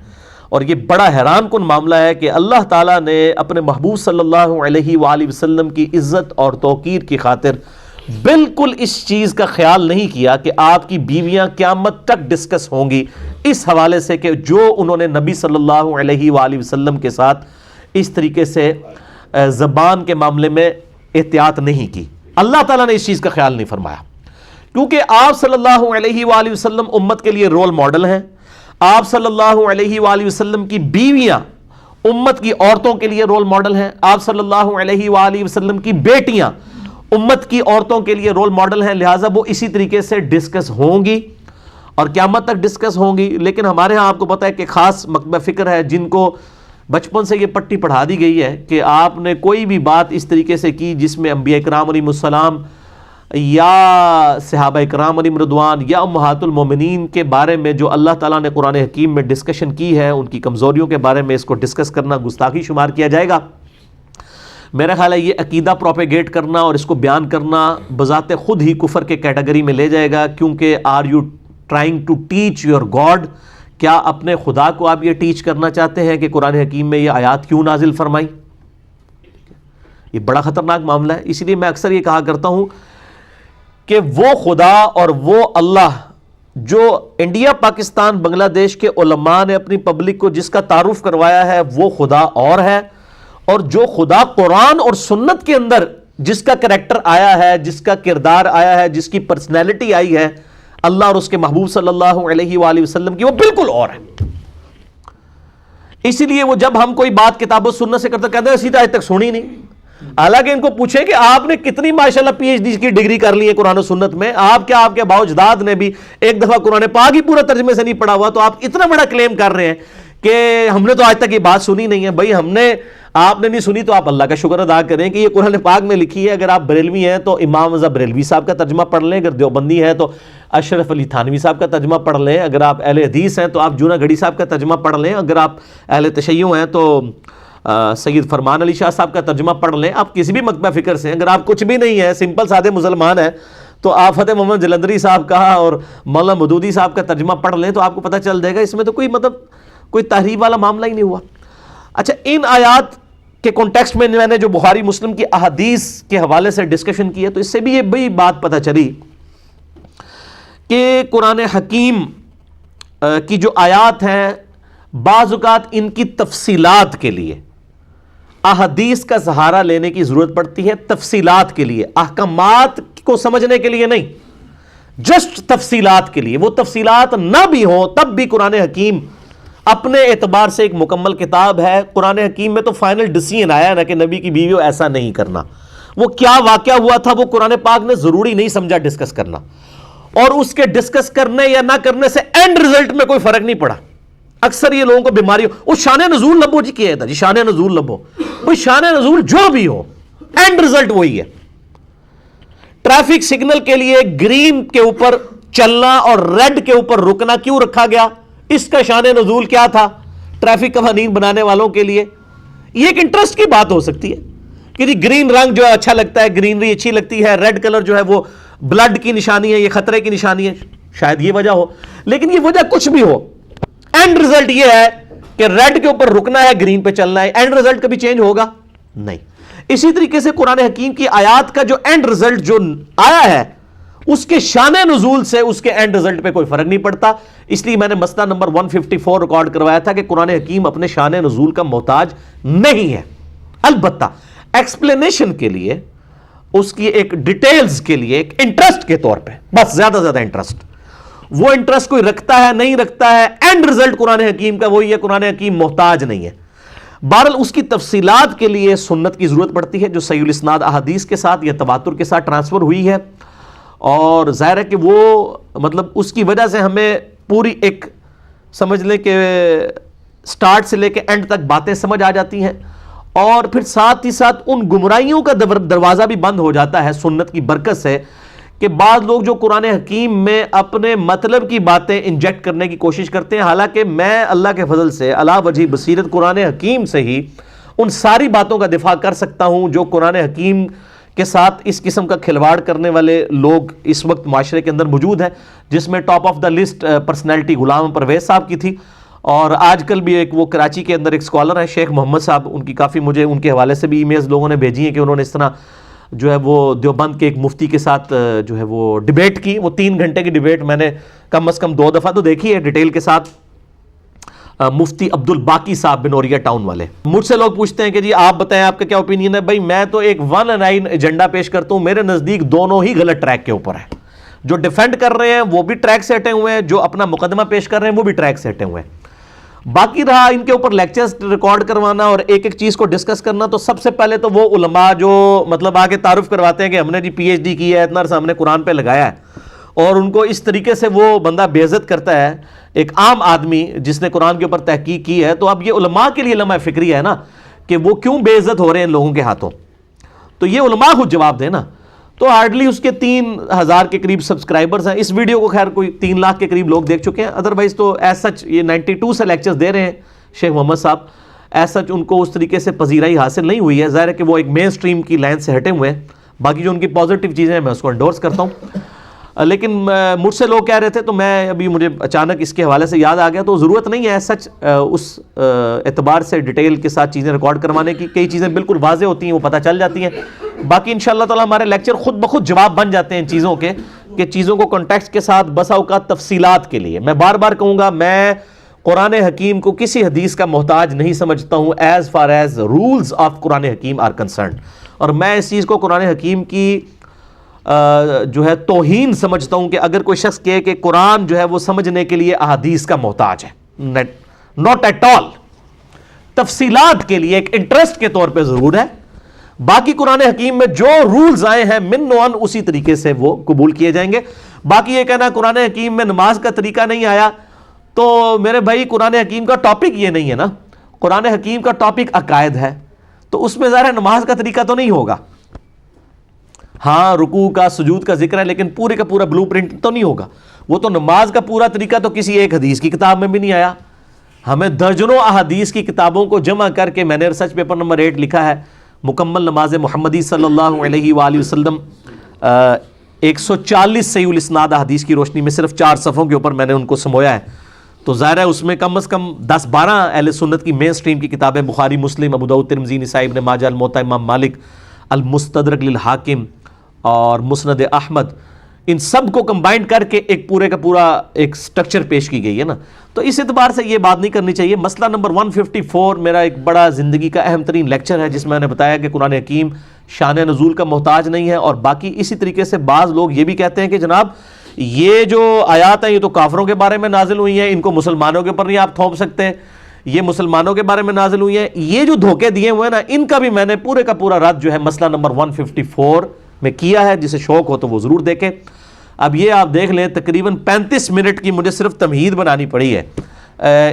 اور یہ بڑا حیران کن معاملہ ہے کہ اللہ تعالیٰ نے اپنے محبوب صلی اللہ علیہ وآلہ وسلم کی عزت اور توقیر کی خاطر بالکل اس چیز کا خیال نہیں کیا کہ آپ کی بیویاں قیامت تک ڈسکس ہوں گی، اس حوالے سے کہ جو انہوں نے نبی صلی اللہ علیہ وآلہ وسلم کے ساتھ اس طریقے سے زبان کے معاملے میں احتیاط نہیں کی۔ اللہ تعالیٰ نے اس چیز کا خیال نہیں فرمایا، کیونکہ آپ صلی اللہ علیہ وآلہ وسلم امت کے لیے رول ماڈل ہیں۔ آپ صلی اللہ علیہ وآلہ وسلم کی بیویاں امت کی عورتوں کے لیے رول ماڈل ہیں۔ آپ صلی اللہ علیہ وآلہ وسلم کی بیٹیاں امت کی عورتوں کے لیے رول ماڈل ہیں، لہٰذا وہ اسی طریقے سے ڈسکس ہوں گی اور قیامت تک ڈسکس ہوں گی۔ لیکن ہمارے ہاں آپ کو پتہ ہے کہ خاص مکتبہ فکر ہے جن کو بچپن سے یہ پٹی پڑھا دی گئی ہے کہ آپ نے کوئی بھی بات اس طریقے سے کی جس میں انبیاء کرام علیہ السلام یا صحابہ کرام علیہ رضوان یا امہات المومنین کے بارے میں جو اللہ تعالیٰ نے قرآن حکیم میں ڈسکشن کی ہے، ان کی کمزوریوں کے بارے میں اس کو ڈسکس کرنا گستاخی شمار کیا جائے گا۔ میرا خیال ہے یہ عقیدہ پروپیگیٹ کرنا اور اس کو بیان کرنا بذات خود ہی کفر کے کیٹیگری میں لے جائے گا، کیونکہ are you trying to teach your God, کیا اپنے خدا کو آپ یہ ٹیچ کرنا چاہتے ہیں کہ قرآن حکیم میں یہ آیات کیوں نازل فرمائی؟ یہ بڑا خطرناک معاملہ ہے۔ اسی لیے میں اکثر یہ کہا کرتا ہوں کہ وہ خدا اور وہ اللہ جو انڈیا، پاکستان، بنگلہ دیش کے علماء نے اپنی پبلک کو جس کا تعارف کروایا ہے وہ خدا اور ہے، اور جو خدا قرآن اور سنت کے اندر جس کا کریکٹر آیا ہے، جس کا کردار آیا ہے، جس کی پرسنالٹی آئی ہے اللہ اور اس کے محبوب صلی اللہ علیہ وآلہ وسلم کی، وہ بالکل اور ہے۔ اسی لیے وہ جب ہم کوئی بات کتاب و سنت سے کرتے کہتے ہیں سیدھا آج تک سنی نہیں، حالانکہ ان کو پوچھیں کہ آپ نے کتنی ماشاءاللہ پی ایچ ڈی کی ڈگری کر لی ہے قرآن و سنت میں، آپ کے اباء و اجداد نے بھی ایک دفعہ قرآن پاک ہی پورا ترجمے سے نہیں پڑھا ہوا، تو آپ اتنا بڑا کلیم کر رہے ہیں کہ ہم نے تو آج تک یہ بات سنی نہیں ہے۔ بھائی آپ نے نہیں سنی تو آپ اللہ کا شکر ادا کریں کہ یہ قرآن پاک میں لکھی ہے۔ اگر آپ بریلوی ہیں تو امام رضا بریلوی صاحب کا ترجمہ پڑھ لیں، اگر دیوبندی ہے تو اشرف علی تھانوی صاحب کا ترجمہ پڑھ لیں، اگر آپ اہل حدیث ہیں تو آپ جونا گھڑی صاحب کا ترجمہ پڑھ لیں، اگر آپ اہل تشیع ہیں تو سید فرمان علی شاہ صاحب کا ترجمہ پڑھ لیں، آپ کسی بھی مکتبہ فکر سے، اگر آپ کچھ بھی نہیں ہے، سمپل سادے مسلمان ہیں، تو آپ فتح محمد جلندری صاحب کا اور مولانا مودودی صاحب کا ترجمہ پڑھ لیں تو آپ کو پتہ چل جائے گا اس میں تو کوئی تحریف والا معاملہ ہی نہیں ہوا۔ اچھا، ان آیات کے کانٹیکسٹ میں نے جو بخاری مسلم کی احادیث کے حوالے سے ڈسکشن کی ہے تو اس سے بھی یہ بڑی بات پتہ چلی کہ قرآن حکیم کی جو آیات ہیں بعض اوقات ان کی تفصیلات کے لیے احادیث کا سہارا لینے کی ضرورت پڑتی ہے، تفصیلات کے لیے، احکامات کو سمجھنے کے لیے نہیں، جسٹ تفصیلات کے لیے۔ وہ تفصیلات نہ بھی ہوں تب بھی قرآن حکیم اپنے اعتبار سے ایک مکمل کتاب ہے۔ قرآن حکیم میں تو فائنل ڈیسیژن آیا نا کہ نبی کی بیویوں ایسا نہیں کرنا، وہ کیا واقعہ ہوا تھا وہ قرآن پاک نے ضروری نہیں سمجھا ڈسکس کرنا، اور اس کے ڈسکس کرنے یا نہ کرنے سے اینڈ رزلٹ میں کوئی فرق نہیں پڑا۔ اکثر یہ لوگوں کو بیماری ہو، وہ شان نزول لبو جی کیا تھا جی، شان نزول لبو، کوئی شان نزول جو بھی ہو اینڈ رزلٹ وہی ہے۔ ٹریفک سگنل کے لیے گرین کے اوپر چلنا اور ریڈ کے اوپر رکنا کیوں رکھا گیا؟ اس کا شان نزول کیا تھا ٹریفک قوانین بنانے والوں کے لیے؟ یہ ایک انٹرسٹ کی بات ہو سکتی ہے کہ جی گرین رنگ جو ہے اچھا لگتا ہے، گرینری اچھی لگتی ہے، ریڈ کلر جو ہے وہ بلڈ کی نشانی ہے، یہ خطرے کی نشانی ہے، شاید یہ وجہ ہو۔ لیکن یہ وجہ کچھ بھی ہو، اینڈ رزلٹ یہ ہے کہ ریڈ کے اوپر رکنا ہے، گرین پہ چلنا ہے۔ اینڈ رزلٹ کبھی چینج ہوگا نہیں۔ اسی طریقے سے قرآن حکیم کی آیات کا جو اینڈ رزلٹ جو آیا ہے اس کے شان نزول سے اس کے اینڈ رزلٹ پہ کوئی فرق نہیں پڑتا۔ اس لیے میں نے مسئلہ نمبر 154 ریکارڈ کروایا تھا کہ قرآن حکیم اپنے شان نزول کا محتاج نہیں ہے، البتہ ایکسپلینیشن کے لیے، اس کی ایک ڈیٹیلز کے لیے، ایک انٹرسٹ کے طور پہ، بس زیادہ زیادہ انٹرسٹ، وہ انٹرسٹ کوئی رکھتا ہے نہیں رکھتا ہے، اینڈ رزلٹ قرآن حکیم کا وہی ہے، قرآن حکیم محتاج نہیں ہے۔ بہرحال اس کی تفصیلات کے لیے سنت کی ضرورت پڑتی ہے جو صحیح الاسناد احادیث کے ساتھ یا تواتر کے ساتھ ٹرانسفر ہوئی ہے، اور ظاہر ہے کہ وہ مطلب اس کی وجہ سے ہمیں پوری ایک سمجھ لیں کہ سٹارٹ سے لے کے اینڈ تک باتیں سمجھ آ جاتی ہیں، اور پھر ساتھ ہی ساتھ ان گمراہیوں کا دروازہ بھی بند ہو جاتا ہے سنت کی برکت سے، کہ بعض لوگ جو قرآن حکیم میں اپنے مطلب کی باتیں انجیکٹ کرنے کی کوشش کرتے ہیں، حالانکہ میں اللہ کے فضل سے علا وجہ بصیرت قرآن حکیم سے ہی ان ساری باتوں کا دفاع کر سکتا ہوں جو قرآن حکیم کے ساتھ اس قسم کا کھلواڑ کرنے والے لوگ اس وقت معاشرے کے اندر موجود ہیں، جس میں top of the list personality Ghulam Pervez صاحب کی تھی، اور آج کل بھی ایک وہ کراچی کے اندر ایک اسکالر ہیں شیخ محمد صاحب، ان کی کافی مجھے ان کے حوالے سے بھی ای میلز لوگوں نے بھیجی ہیں کہ انہوں نے اس طرح جو ہے وہ دیوبند کے ایک مفتی کے ساتھ جو ہے وہ ڈیبیٹ کی، وہ 3 گھنٹے کی ڈیبیٹ میں نے کم از کم 2 دفعہ تو دیکھی ہے ڈیٹیل کے ساتھ، مفتی عبد الباقی صاحب بنوریا ٹاؤن والے۔ مجھ سے لوگ پوچھتے ہیں کہ جی آپ بتائیں آپ کا کیا اوپینین ہے؟ بھائی میں تو ایک 1 ایجنڈا پیش کرتا ہوں، میرے نزدیک دونوں ہی غلط ٹریک کے اوپر ہیں، جو ڈیفینڈ کر رہے ہیں وہ بھی ٹریک سے ہٹے ہوئے ہیں، جو اپنا مقدمہ پیش کر رہے ہیں وہ بھی ٹریک سے ہٹے ہوئے ہیں۔ باقی رہا ان کے اوپر لیکچرز ریکارڈ کروانا اور ایک ایک چیز کو ڈسکس کرنا، تو سب سے پہلے تو وہ علماء جو مطلب آگے تعارف کرواتے ہیں کہ ہم نے جی پی ایچ ڈی کی ہے، اتنا عرصہ ہم نے قرآن پہ لگایا ہے، اور ان کو اس طریقے سے وہ بندہ بے عزت کرتا ہے ایک عام آدمی جس نے قرآن کے اوپر تحقیق کی ہے، تو اب یہ علماء کے لیے لمحہ فکری ہے نا کہ وہ کیوں بے عزت ہو رہے ہیں ان لوگوں کے ہاتھوں، تو یہ علماء خود جواب دیں نا۔ تو ہارڈلی اس کے 3000 کے قریب سبسکرائبرز ہیں، اس ویڈیو کو خیر کوئی 3 لاکھ کے قریب لوگ دیکھ چکے ہیں، ادروائز تو ایز سچ یہ 92 سے لیکچرز دے رہے ہیں شیخ محمد صاحب، ایز سچ ان کو اس طریقے سے پذیرائی حاصل نہیں ہوئی ہے، ظاہر ہے کہ وہ ایک مین سٹریم کی لائن سے ہٹے ہوئے ہیں، باقی جو ان کی پازیٹیو چیزیں ہیں میں اس کو انڈورس کرتا ہوں۔ لیکن مجھ سے لوگ کہہ رہے تھے، تو میں ابھی مجھے اچانک اس کے حوالے سے یاد آ گیا، تو ضرورت نہیں ہے سچ اس اعتبار سے ڈیٹیل کے ساتھ چیزیں ریکارڈ کروانے کی، کئی چیزیں بالکل واضح ہوتی ہیں وہ پتہ چل جاتی ہیں، باقی انشاءاللہ تعالی ہمارے لیکچر خود بخود جواب بن جاتے ہیں ان چیزوں کے، کہ چیزوں کو کنٹیکسٹ کے ساتھ بسا اوقات تفصیلات کے لیے میں بار بار کہوں گا، میں قرآن حکیم کو کسی حدیث کا محتاج نہیں سمجھتا ہوں as far as rules of Quran Hakim are concerned, اور میں اس چیز کو قرآن حکیم کی جو ہے توہین سمجھتا ہوں کہ اگر کوئی شخص کہے کہ قرآن جو ہے وہ سمجھنے کے لیے احادیث کا محتاج ہے، ناٹ ایٹ آل، تفصیلات کے لیے ایک انٹرسٹ کے طور پہ ضرور ہے، باقی قرآن حکیم میں جو رولز آئے ہیں من و عن اسی طریقے سے وہ قبول کیے جائیں گے۔ باقی یہ کہنا قرآن حکیم میں نماز کا طریقہ نہیں آیا، تو میرے بھائی قرآن حکیم کا ٹاپک یہ نہیں ہے نا، قرآن حکیم کا ٹاپک عقائد ہے، تو اس میں ظاہر ہے نماز کا طریقہ تو نہیں ہوگا، ہاں رکوع کا سجود کا ذکر ہے، لیکن پورے کا پورا بلو پرنٹ تو نہیں ہوگا، وہ تو نماز کا پورا طریقہ تو کسی ایک حدیث کی کتاب میں بھی نہیں آیا، ہمیں درجنوں احادیث کی کتابوں کو جمع کر کے میں نے ریسرچ پیپر نمبر 8 لکھا ہے، مکمل نماز محمدی صلی اللہ علیہ وآلہ وسلم، 140 صحیح الاسناد احادیث کی روشنی میں صرف 4 صفحوں کے اوپر میں نے ان کو سمویا ہے، تو ظاہر ہے اس میں کم از کم 10-12 اہل سنت کی مین سٹریم کی کتابیں، بخاری، مسلم، ابو داؤد، ترمذی، نسائی، ابن ماجہ، الموطا امام مالک، المستدرک للحاکم اور مسند احمد، ان سب کو کمبائنڈ کر کے ایک پورے کا پورا ایک سٹرکچر پیش کی گئی ہے نا، تو اس اعتبار سے یہ بات نہیں کرنی چاہیے۔ مسئلہ نمبر 154 میرا ایک بڑا زندگی کا اہم ترین لیکچر ہے، جس میں نے بتایا کہ قرآن حکیم شان نزول کا محتاج نہیں ہے، اور باقی اسی طریقے سے بعض لوگ یہ بھی کہتے ہیں کہ جناب یہ جو آیات ہیں یہ تو کافروں کے بارے میں نازل ہوئی ہیں، ان کو مسلمانوں کے اوپر نہیں آپ تھوپ سکتے، یہ مسلمانوں کے بارے میں نازل ہوئی ہیں. یہ جو دھوکے دیے ہوئے ہیں نا, ان کا بھی میں نے پورے کا پورا رد جو ہے مسئلہ نمبر 154 میں کیا ہے. جسے شوق ہو تو وہ ضرور دیکھیں. اب یہ آپ دیکھ لیں, تقریباً 35 منٹ کی مجھے صرف تمہید بنانی پڑی ہے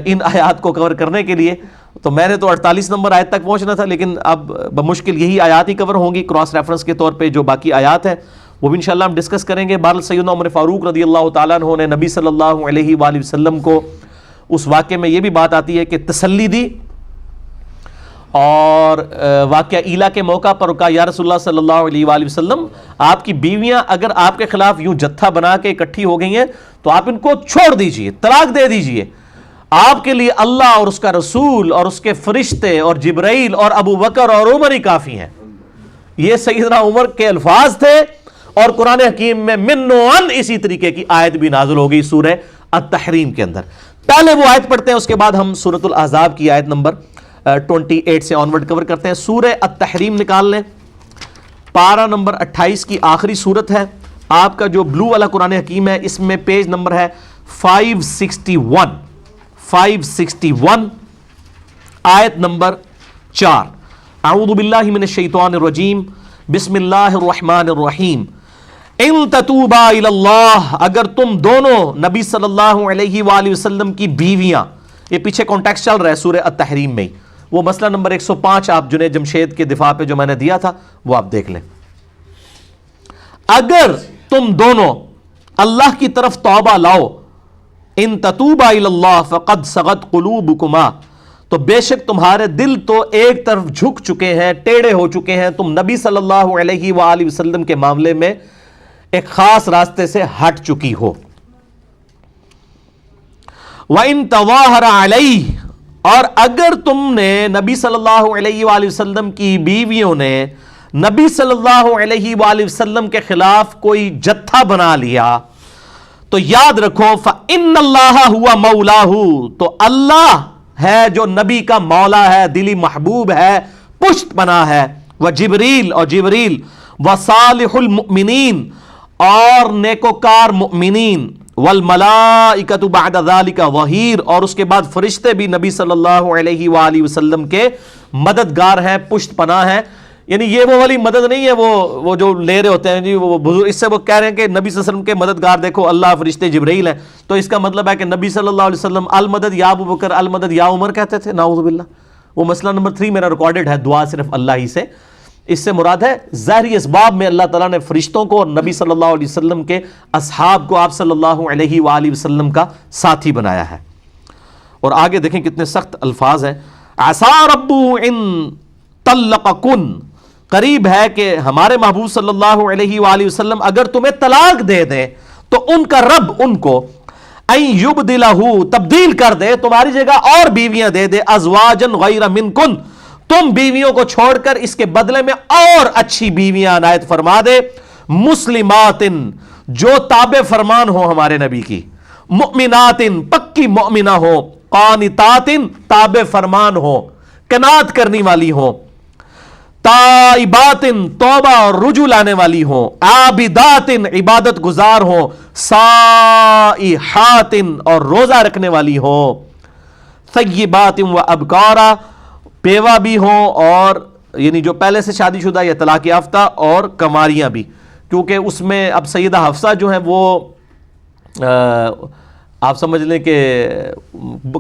ان آیات کو کور کرنے کے لیے. تو میں نے تو 48 نمبر آیت تک پہنچنا تھا, لیکن اب بمشکل یہی آیات ہی کور ہوں گی کراس ریفرنس کے طور پہ. جو باقی آیات ہیں وہ بھی انشاءاللہ ہم ڈسکس کریں گے. بہرحال سیدنا عمر فاروق رضی اللہ تعالیٰ عنہ نے نبی صلی اللہ علیہ وآلہ وسلم کو اس واقعے میں یہ بھی بات آتی ہے کہ تسلی دی, اور واقعہ ایلا کے موقع پر کہا یا رسول اللہ صلی اللہ علیہ وآلہ وسلم, آپ کی بیویاں اگر آپ کے خلاف یوں جتھا بنا کے اکٹھی ہو گئی ہیں تو آپ ان کو چھوڑ دیجئے, طلاق دے دیجئے. آپ کے لیے اللہ اور اس کا رسول اور اس کے فرشتے اور جبرائیل اور ابو بکر اور عمر ہی کافی ہیں. یہ سیدنا عمر کے الفاظ تھے, اور قرآن حکیم میں من و عن اسی طریقے کی آیت بھی نازل ہو گئی سورہ التحریم کے اندر. پہلے وہ آیت پڑھتے ہیں, اس کے بعد ہم سورۃ الاحزاب کی آیت نمبر 28 سے آنورڈ کور کرتے ہیں. سورہ التحریم نکال لیں, پارہ نمبر 28 کی آخری سورت ہے. آپ کا جو بلو والا قرآن حکیم ہے اس میں پیج نمبر ہے 561 آیت نمبر 4. اعوذ باللہ من الشیطان الرجیم, بسم اللہ الرحمن الرحیم. ان تتوبا الی اللہ, اگر تم دونوں نبی صلی اللہ علیہ وآلہ وسلم کی بیویاں, یہ پیچھے کانٹیکسٹ چل رہا ہے سورہ التحریم میں, وہ مسئلہ نمبر 105 آپ جنید جمشید کے دفاع پہ جو میں نے دیا تھا وہ آپ دیکھ لیں. اگر تم دونوں اللہ کی طرف توبہ لاؤ, ان تتوبا الی اللہ فقد صغت قلوبکما, تو بے شک تمہارے دل تو ایک طرف جھک چکے ہیں, ٹیڑے ہو چکے ہیں, تم نبی صلی اللہ علیہ وآلہ وسلم کے معاملے میں ایک خاص راستے سے ہٹ چکی ہو. وَإِن تَظَاهَرَ عَلَيْهِ, اور اگر تم نے نبی صلی اللہ علیہ وآلہ وسلم کی بیویوں نے نبی صلی اللہ علیہ وآلہ وسلم کے خلاف کوئی جتھا بنا لیا, تو یاد رکھو فَإِنَّ اللَّهَ هُوَ مَوْلَاهُ, تو اللہ ہے جو نبی کا مولا ہے, دلی محبوب ہے, پشت پناہ ہے. وَجِبْرِيل, اور جبریل, وَصَالِحُ الْمُؤْمِنِينَ, اور نیکوکار مؤمنین, والملائکۃ بعد ذالک ظہیر, اور اس کے بعد فرشتے بھی نبی صلی اللہ علیہ وآلہ وسلم کے مددگار ہیں, پشت پناہ ہیں. یعنی یہ وہ والی مدد نہیں ہے وہ جو لے رہے ہوتے ہیں جی وہ بزرگ, اس سے وہ کہہ رہے ہیں کہ نبی صلی اللہ علیہ وسلم کے مددگار دیکھو اللہ, فرشتے, جبرائیل ہیں, تو اس کا مطلب ہے کہ نبی صلی اللہ علیہ وسلم المدد یا ابو بکر, المدد یا عمر کہتے تھے, نعوذ باللہ. وہ مسئلہ نمبر 3 میرا ریکارڈڈ ہے, دعا صرف اللہ ہی سے. اس سے مراد ہے ظاہری اسباب میں اللہ تعالیٰ نے فرشتوں کو اور نبی صلی اللہ علیہ وسلم کے اصحاب کو آپ صلی اللہ علیہ وآلہ وسلم کا ساتھی بنایا ہے. اور آگے دیکھیں کتنے سخت الفاظ ہیں. عسى ربه ان طلقکن, قریب ہے کہ ہمارے محبوب صلی اللہ علیہ وآلہ وسلم اگر تمہیں طلاق دے دیں تو ان کا رب ان کو ان یبدلہ, تبدیل کر دے, تمہاری جگہ اور بیویاں دے دے, ازواجا غیر منکن, تم بیویوں کو چھوڑ کر اس کے بدلے میں اور اچھی بیویاں عنایت فرما دے, مسلمات, جو تابع فرمان ہو ہمارے نبی کی, مؤمنات, پکی مؤمنہ ہو, قانتات, تابع فرمان ہو, قناعت کرنی والی ہو, تائبات, توبہ اور رجوع لانے والی ہوں, عابدات, عبادت گزار ہوں, صائحات, اور روزہ رکھنے والی ہوں, ثیبات و ابکارا, بیوہ بھی ہوں, اور یعنی جو پہلے سے شادی شدہ یا طلاق یافتہ, اور کنواریاں بھی, کیونکہ اس میں اب سیدہ حفصہ جو ہیں وہ آپ سمجھ لیں کہ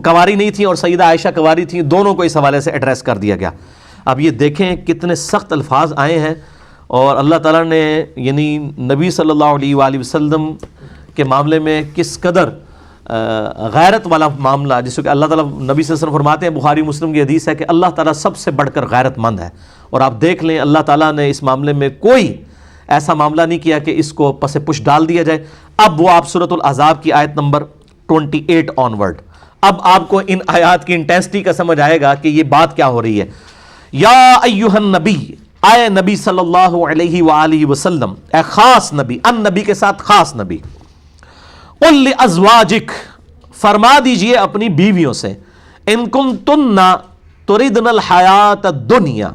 کنواری نہیں تھیں اور سیدہ عائشہ کنواری تھیں, دونوں کو اس حوالے سے ایڈریس کر دیا گیا. اب یہ دیکھیں کتنے سخت الفاظ آئے ہیں, اور اللہ تعالیٰ نے یعنی نبی صلی اللہ علیہ وآلہ وسلم کے معاملے میں کس قدر غیرت والا معاملہ, جس کو کہ اللہ تعالیٰ نبی صلی اللہ علیہ وسلم فرماتے ہیں, بخاری مسلم کی حدیث ہے کہ اللہ تعالیٰ سب سے بڑھ کر غیرت مند ہے. اور آپ دیکھ لیں اللہ تعالیٰ نے اس معاملے میں کوئی ایسا معاملہ نہیں کیا کہ اس کو پس پش ڈال دیا جائے. اب وہ آپ سورۃ الاحزاب کی آیت نمبر 28 آنورڈ, اب آپ کو ان آیات کی انٹینسٹی کا سمجھ آئے گا کہ یہ بات کیا ہو رہی ہے. یا ایھا النبی, اے نبی صلی اللہ علیہ وآلہ وسلم, اے خاص نبی, ان نبی کے ساتھ خاص نبی, قل لازواجک, فرما دیجئے اپنی بیویوں سے, ان کنتن تردن الحیات الدنیا,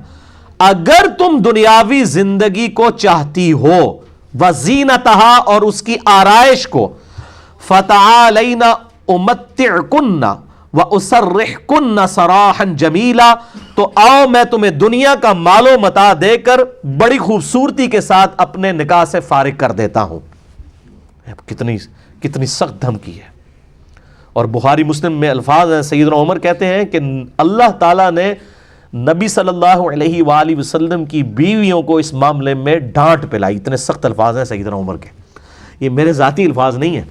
اگر تم دنیاوی زندگی کو چاہتی ہو, وزینتہا, اور اس کی آرائش کو, فتعالین امتعکن وَأُسَرِّحْكُنَّ سَرَاحًا جَمِيلًا، تو آؤ میں تمہیں دنیا کا مال و متاع دے کر بڑی خوبصورتی کے ساتھ اپنے نکاح سے فارغ کر دیتا ہوں۔ کتنی سخت دھمکی ہے۔ اور بخاری مسلم میں الفاظ ہیں، سیدنا عمر کہتے ہیں کہ اللہ تعالیٰ نے نبی صلی اللہ علیہ وآلہ وسلم کی بیویوں کو اس معاملے میں ڈانٹ پلائی۔ اتنے سخت الفاظ ہیں سیدنا عمر کے، یہ میرے ذاتی الفاظ نہیں ہیں۔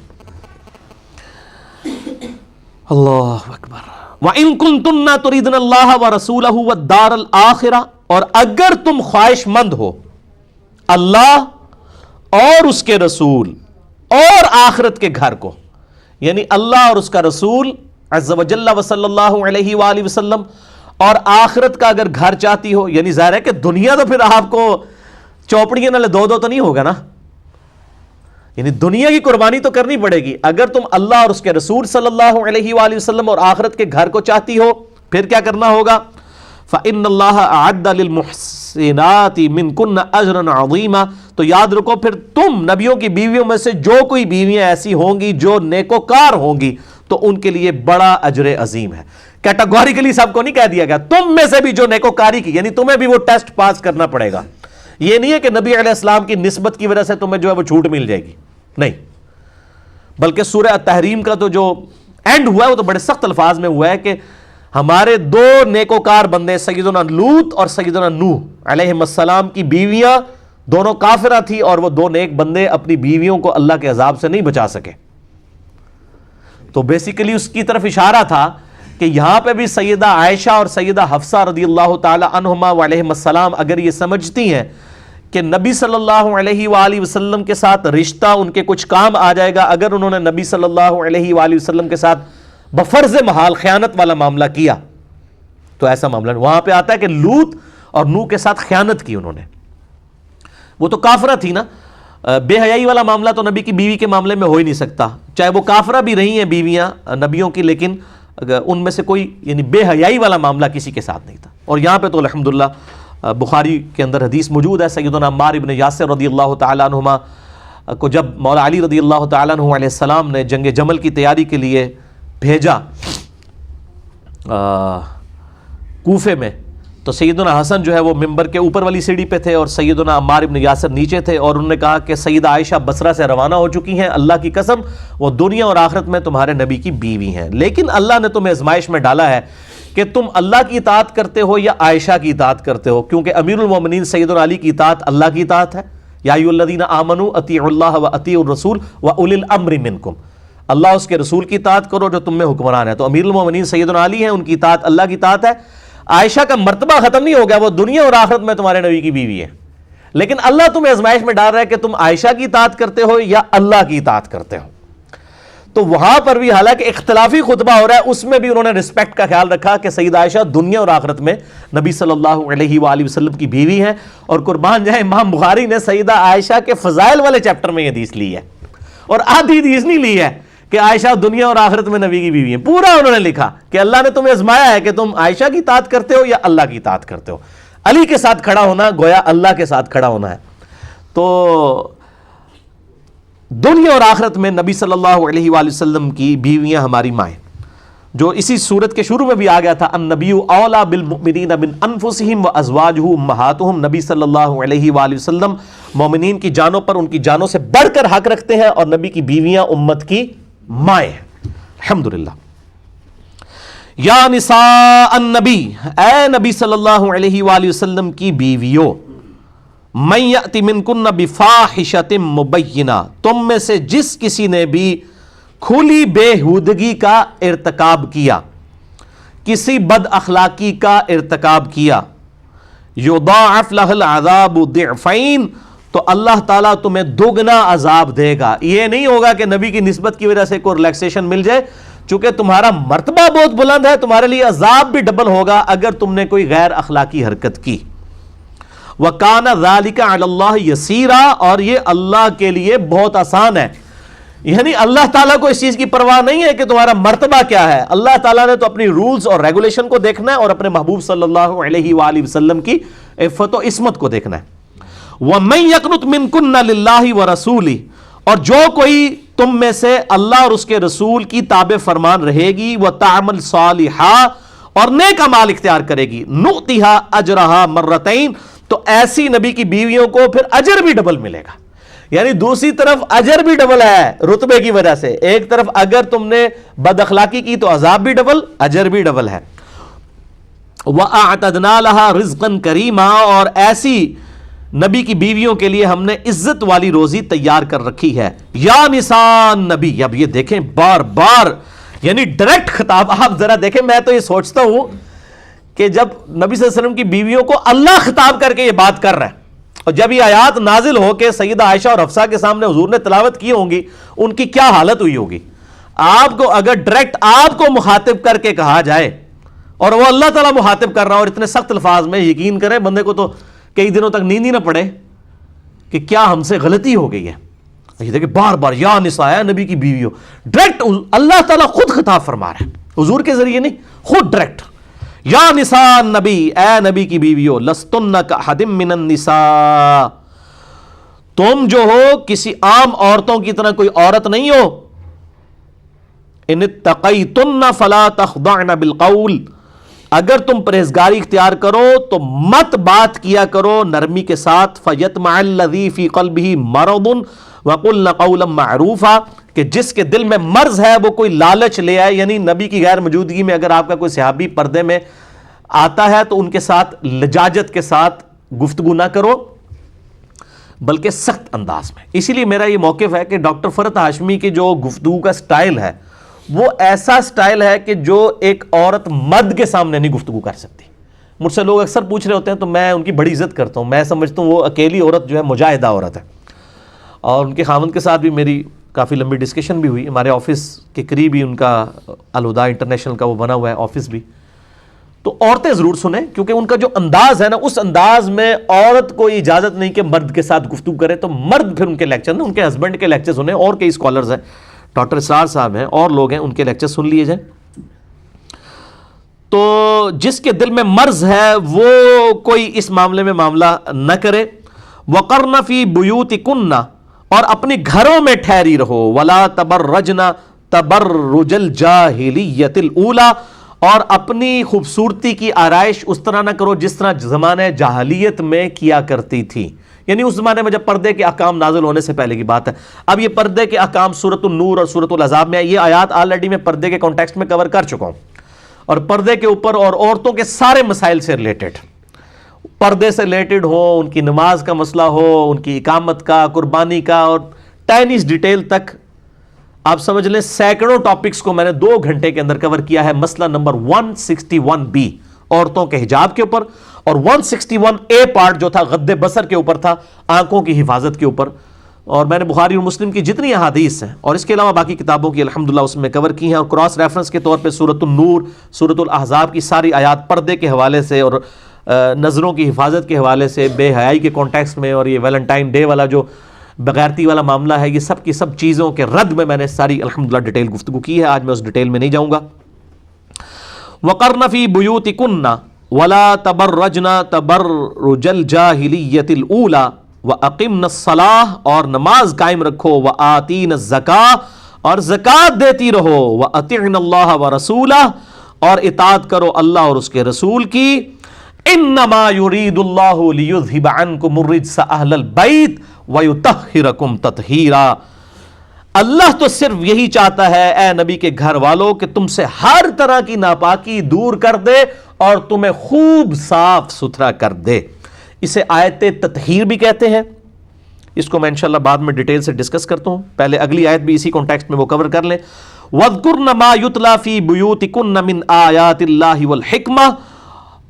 اللہ اکبر۔ وَإِن كُنتُنَّ تُرِيدْنَ اللَّهَ وَرَسُولَهُ وَالدَّارَ الْآخِرَةَ، اور اگر تم خواہش مند ہو اللہ اور اس کے رسول اور آخرت کے گھر کو، یعنی اللہ اور اس کا رسول عز و جل و صلی اللہ علیہ وآلہ وسلم اور آخرت کا اگر گھر چاہتی ہو، یعنی ظاہر ہے کہ دنیا تو پھر آپ کو چوپڑیاں نہ دو تو نہیں ہوگا نا، یعنی دنیا کی قربانی تو کرنی پڑے گی۔ اگر تم اللہ اور اس کے رسول صلی اللہ علیہ وآلہ وسلم اور آخرت کے گھر کو چاہتی ہو، پھر کیا کرنا ہوگا؟ فَإِنَّ اللَّهَ أَعَدَّ لِلْمُحْسِنَاتِ مِنْكُنَّ أَجْرًا عَظِيمًا، تو یاد رکھو پھر تم نبیوں کی بیویوں میں سے جو کوئی بیویاں ایسی ہوں گی جو نیکوکار ہوں گی تو ان کے لیے بڑا اجر عظیم ہے۔ کیٹاگوریکلی سب کو نہیں کہہ دیا گیا، تم میں سے بھی جو نیکوکاری کی، یعنی تمہیں بھی وہ ٹیسٹ پاس کرنا پڑے گا۔ یہ نہیں ہے کہ نبی علیہ السلام کی نسبت کی وجہ سے تمہیں جو ہے وہ چھوٹ مل جائے گی، نہیں، بلکہ سورہ التحریم کا تو جو اینڈ ہوا ہے وہ تو بڑے سخت الفاظ میں ہوا ہے کہ ہمارے دو نیکوکار بندے سیدنا لوط اور سیدنا نوح علیہ السلام کی بیویاں دونوں کافرہ تھی، اور وہ دو نیک بندے اپنی بیویوں کو اللہ کے عذاب سے نہیں بچا سکے۔ تو بیسیکلی اس کی طرف اشارہ تھا کہ یہاں پہ بھی سیدہ عائشہ اور سیدہ حفصہ رضی اللہ تعالی عنہما وعلیہم السلام اگر یہ سمجھتی ہیں کہ نبی صلی اللہ علیہ وآلہ وسلم کے ساتھ رشتہ ان کے کچھ کام آ جائے گا اگر انہوں نے نبی صلی اللہ علیہ وآلہ وسلم کے ساتھ بفرض محال خیانت والا معاملہ کیا، تو ایسا معاملہ وہاں پہ آتا ہے کہ لوط اور نوح کے ساتھ خیانت کی انہوں نے، وہ تو کافرہ تھی نا، بے حیائی والا معاملہ تو نبی کی بیوی کے معاملے میں ہو ہی نہیں سکتا، چاہے وہ کافرہ بھی رہی ہیں بیویاں نبیوں کی، لیکن ان میں سے کوئی یعنی بے حیائی والا معاملہ کسی کے ساتھ نہیں تھا۔ اور یہاں پہ تو الحمدللہ بخاری کے اندر حدیث موجود ہے، سیدنا عمار ابن یاسر رضی اللہ تعالیٰ عنہما کو جب مولا علی رضی اللہ تعالیٰ عنہ علیہ السلام نے جنگ جمل کی تیاری کے لیے بھیجا کوفے میں، تو سیدنا حسن جو ہے وہ ممبر کے اوپر والی سیڑھی پہ تھے اور سیدنا عمار ابن یاسر نیچے تھے، اور انہوں نے کہا کہ سیدہ عائشہ بصرہ سے روانہ ہو چکی ہیں، اللہ کی قسم وہ دنیا اور آخرت میں تمہارے نبی کی بیوی ہیں، لیکن اللہ نے تمہیں آزمائش میں ڈالا ہے کہ تم اللہ کی اطاعت کرتے ہو یا عائشہ کی اطاعت کرتے ہو، کیونکہ امیر المومنین سیدنا علی کی اطاعت اللہ کی اطاعت ہے، یا ایھا الذین آمنوا اطیعوا اللہ واطیعوا الرسول واولی الامر منکم، اللہ اس کے رسول کی اطاعت کرو جو تم میں حکمران ہے، تو امیر المومنین سیدنا علی ہیں، ان کی اطاعت اللہ کی اطاعت ہے۔ عائشہ کا مرتبہ ختم نہیں ہو گیا، وہ دنیا اور آخرت میں تمہارے نبی کی بیوی ہے، لیکن اللہ تمہیں آزمائش میں ڈال رہا ہے کہ تم عائشہ کی اطاعت کرتے ہو یا اللہ کی اطاعت کرتے ہو۔ تو وہاں پر بھی حالانکہ اختلافی خطبہ ہو رہا ہے، اس میں بھی انہوں نے رسپیکٹ کا خیال رکھا کہ سیدہ عائشہ دنیا اور آخرت میں نبی صلی اللہ علیہ وآلہ وسلم کی بیوی ہیں، اور قربان جائے امام بخاری نے سیدہ عائشہ کے فضائل والے چیپٹر میں یہ حدیث لی ہے، اور آدھی حدیث نہیں لی ہے کہ عائشہ دنیا اور آخرت میں نبی کی بیوی ہیں، پورا انہوں نے لکھا کہ اللہ نے تمہیں آزمایا ہے کہ تم عائشہ کی اطاعت کرتے ہو یا اللہ کی اطاعت کرتے ہو۔ علی کے ساتھ کھڑا ہونا گویا اللہ کے ساتھ کھڑا ہونا ہے۔ تو دنیا اور آخرت میں نبی صلی اللہ علیہ وآلہ وسلم کی بیویاں ہماری مائیں، جو اسی صورت کے شروع میں بھی آ گیا تھا، النبی اولا بالمؤمنین من انفسہم وازواجہ امہاتہم، نبی صلی اللہ علیہ وآلہ وسلم مومنین کی جانوں پر ان کی جانوں سے بڑھ کر حق رکھتے ہیں، اور نبی کی بیویاں امت کی مائیں ہیں، الحمدللہ۔ یا نساء النبی، اے نبی صلی اللہ علیہ وآلہ وسلم کی بیویوں، من یأتی منکن بفاحشۃ مبینہ، تم میں سے جس کسی نے بھی کھلی بےہودگی کا ارتکاب کیا، کسی بد اخلاقی کا ارتکاب کیا، یضاعف لہ العذاب ضعفین، تو اللہ تعالیٰ تمہیں دگنا عذاب دے گا۔ یہ نہیں ہوگا کہ نبی کی نسبت کی وجہ سے کوئی ریلیکسیشن مل جائے، چونکہ تمہارا مرتبہ بہت بلند ہے، تمہارے لیے عذاب بھی ڈبل ہوگا اگر تم نے کوئی غیر اخلاقی حرکت کی۔ وَكَانَ ذَلِكَ عَلَى اللَّهِ يَسِيرًا، اور یہ اللہ کے لیے بہت آسان ہے، یعنی اللہ تعالیٰ کو اس چیز کی پرواہ نہیں ہے کہ تمہارا مرتبہ کیا ہے، اللہ تعالیٰ نے تو اپنی رولز اور ریگولیشن کو دیکھنا ہے اور اپنے محبوب صلی اللہ علیہ وآلہ وسلم کی عفت و عصمت کو دیکھنا ہے۔ وَمَن يَقْنُتْ مِنكُنَّ لِلَّهِ وَرَسُولِهِ، اور جو کوئی تم میں سے اللہ اور اس کے رسول کی تابع فرمان رہے گی، وَتَعْمَلْ صَالِحًا، اور نیک اعمال اختیار کرے گی، نُؤْتِهَا أَجْرَهَا مرتين، تو ایسی نبی کی بیویوں کو پھر اجر بھی ڈبل ملے گا۔ یعنی دوسری طرف اجر بھی ڈبل ہے رتبے کی وجہ سے، ایک طرف اگر تم نے بد اخلاقی کی تو عذاب بھی ڈبل، اجر بھی ڈبل ہے۔ وَأَعْتَدْنَا لَهَا رِزْقًا كَرِيمًا، اور ایسی نبی کی بیویوں کے لیے ہم نے عزت والی روزی تیار کر رکھی ہے۔ یا نساء نبی، اب یہ دیکھیں بار بار یعنی ڈائریکٹ خطاب، آپ ذرا دیکھیں، میں تو یہ سوچتا ہوں کہ جب نبی صلی اللہ علیہ وسلم کی بیویوں کو اللہ خطاب کر کے یہ بات کر رہا ہے، اور جب یہ آیات نازل ہو کے سیدہ عائشہ اور حفصہ کے سامنے حضور نے تلاوت کی ہوں گی، ان کی کیا حالت ہوئی ہوگی؟ آپ کو اگر ڈائریکٹ آپ کو مخاطب کر کے کہا جائے اور وہ اللہ تعالیٰ مخاطب کر رہا اور اتنے سخت الفاظ میں، یقین کریں بندے کو تو کئی دنوں تک نیند ہی نہ پڑے کہ کیا ہم سے غلطی ہو گئی ہے۔ یہ دیکھیں بار بار یا نساء نبی کی بیویوں، ڈائریکٹ اللہ تعالیٰ خود خطاب فرما رہا ہے، حضور کے ذریعے نہیں، خود ڈائریکٹ۔ یا نساء نبی، اے نبی کی بیویوں، لستن کاحد من النساء، تم جو ہو کسی عام عورتوں کی طرح کوئی عورت نہیں ہو۔ ان اتقیتن فلا تخضعن بالقول، اگر تم پرہیزگاری اختیار کرو تو مت بات کیا کرو نرمی کے ساتھ، فیطمع الذی فی قلبہ مرض وقلن قولا معروفا، کہ جس کے دل میں مرض ہے وہ کوئی لالچ لے آئے، یعنی نبی کی غیر موجودگی میں اگر آپ کا کوئی صحابی پردے میں آتا ہے تو ان کے ساتھ لجاجت کے ساتھ گفتگو نہ کرو بلکہ سخت انداز میں۔ اسی لیے میرا یہ موقف ہے کہ ڈاکٹر فرحت ہاشمی کی جو گفتگو کا سٹائل ہے وہ ایسا سٹائل ہے کہ جو ایک عورت مرد کے سامنے نہیں گفتگو کر سکتی۔ مجھ سے لوگ اکثر پوچھ رہے ہوتے ہیں تو میں ان کی بڑی عزت کرتا ہوں، میں سمجھتا ہوں وہ اکیلی عورت جو ہے مجاہدہ عورت ہے، اور ان کے خاوند کے ساتھ بھی میری کافی لمبی ڈسکشن بھی ہوئی، ہمارے آفس کے قریب ہی ان کا الہدا انٹرنیشنل کا وہ بنا ہوا ہے آفس بھی۔ تو عورتیں ضرور سنیں، کیونکہ ان کا جو انداز ہے نا، اس انداز میں عورت کو اجازت نہیں کہ مرد کے ساتھ گفتگو کرے، تو مرد پھر ان کے لیکچر نا، ان کے ہسبینڈ کے لیکچر سنیں، اور کئی اسکالرز ہیں، ڈاکٹر اسرار صاحب ہیں اور لوگ ہیں، ان کے لیکچر سن لیے جائیں۔ تو جس کے دل میں مرض ہے وہ کوئی اس معاملے میں معاملہ نہ کرے۔ وَقَرْنَ فِي بُيُوتِكُنَّ، اور اپنی گھروں میں ٹھہری رہو، وَلَا تَبَرَّجْنَ تَبَرُّجَ الْجَاهِلِيَّةِ الْأُولَى، اور اپنی خوبصورتی کی آرائش اس طرح نہ کرو جس طرح زمانہ جاہلیت میں کیا کرتی تھی، یعنی اس زمانے میں جب پردے کے احکام نازل ہونے سے پہلے کی بات ہے۔ اب یہ پردے کے احکام سورۃ النور اور سورۃ الاحزاب میں، یہ آیات آلریڈی میں پردے کے کانٹیکسٹ میں کور کر چکا ہوں، اور پردے کے اوپر اور عورتوں کے سارے مسائل سے ریلیٹڈ، پردے سے ریلیٹڈ ہو، ان کی نماز کا مسئلہ ہو، ان کی اقامت کا، قربانی کا، اور ٹائنیز ڈیٹیل تک آپ سمجھ لیں سینکڑوں ٹاپکس کو میں نے 2 گھنٹے کے اندر کور کیا ہے۔ مسئلہ نمبر 161B عورتوں کے حجاب کے اوپر، اور 161A پارٹ جو تھا غض بصر کے اوپر تھا، آنکھوں کی حفاظت کے اوپر، اور میں نے بخاری اور مسلم کی جتنی احادیث ہیں اور اس کے علاوہ باقی کتابوں کی الحمدللہ اس میں کور کی ہیں، اور کراس ریفرنس کے طور پہ سورۃ النور، سورۃ الاحزاب کی ساری آیات پردے کے حوالے سے اور نظروں کی حفاظت کے حوالے سے، بے حیائی کے کانٹیکسٹ میں، اور یہ ویلنٹائن ڈے والا جو بغیرتی والا معاملہ ہے، یہ سب کی سب چیزوں کے رد میں نے ساری الحمدللہ ڈیٹیل گفتگو کی ہے، آج میں اس ڈیٹیل میں نہیں جاؤں گا۔ وَقَرْنَ فِي بُيُوتِكُنَّ وَلَا تَبَرَّجْنَ تَبَرُّجَ الْجَاهِلِيَّةِ الْأُولَى وَأَقِمْنَ الصَّلَاةَ، اور نماز قائم رکھو، وَآتِينَ الزَّكَاةَ، اور زکوٰۃ دیتی رہو، وَأَطِعْنَ اللَّهَ وَرَسُولَهُ، اور اطاعت کرو اللہ اور اس کے رسول کی۔ إِنَّمَا يُرِيدُ اللَّهُ لِيُذْهِبَ عَنْكُمُ الرِّجْسَ أَهْلَ الْبَيْتِ وَيُطَهِّرَكُمْ تَطْهِيرًا، اللہ تو صرف یہی چاہتا ہے اے نبی کے گھر والوں کہ تم سے ہر طرح کی ناپاکی دور کر دے اور تمہیں خوب صاف ستھرا کر دے۔ اسے آیت تطہیر بھی کہتے ہیں، اس کو میں انشاءاللہ بعد میں ڈیٹیل سے ڈسکس کرتا ہوں، پہلے اگلی آیت بھی اسی کانٹیکسٹ میں وہ کور کر لیں۔ وَاذْكُرْنَ مَا يُتْلَى فِي بُيُوتِكُنَّ مِنْ آيَاتِ اللَّهِ وَالْحِكْمَةِ،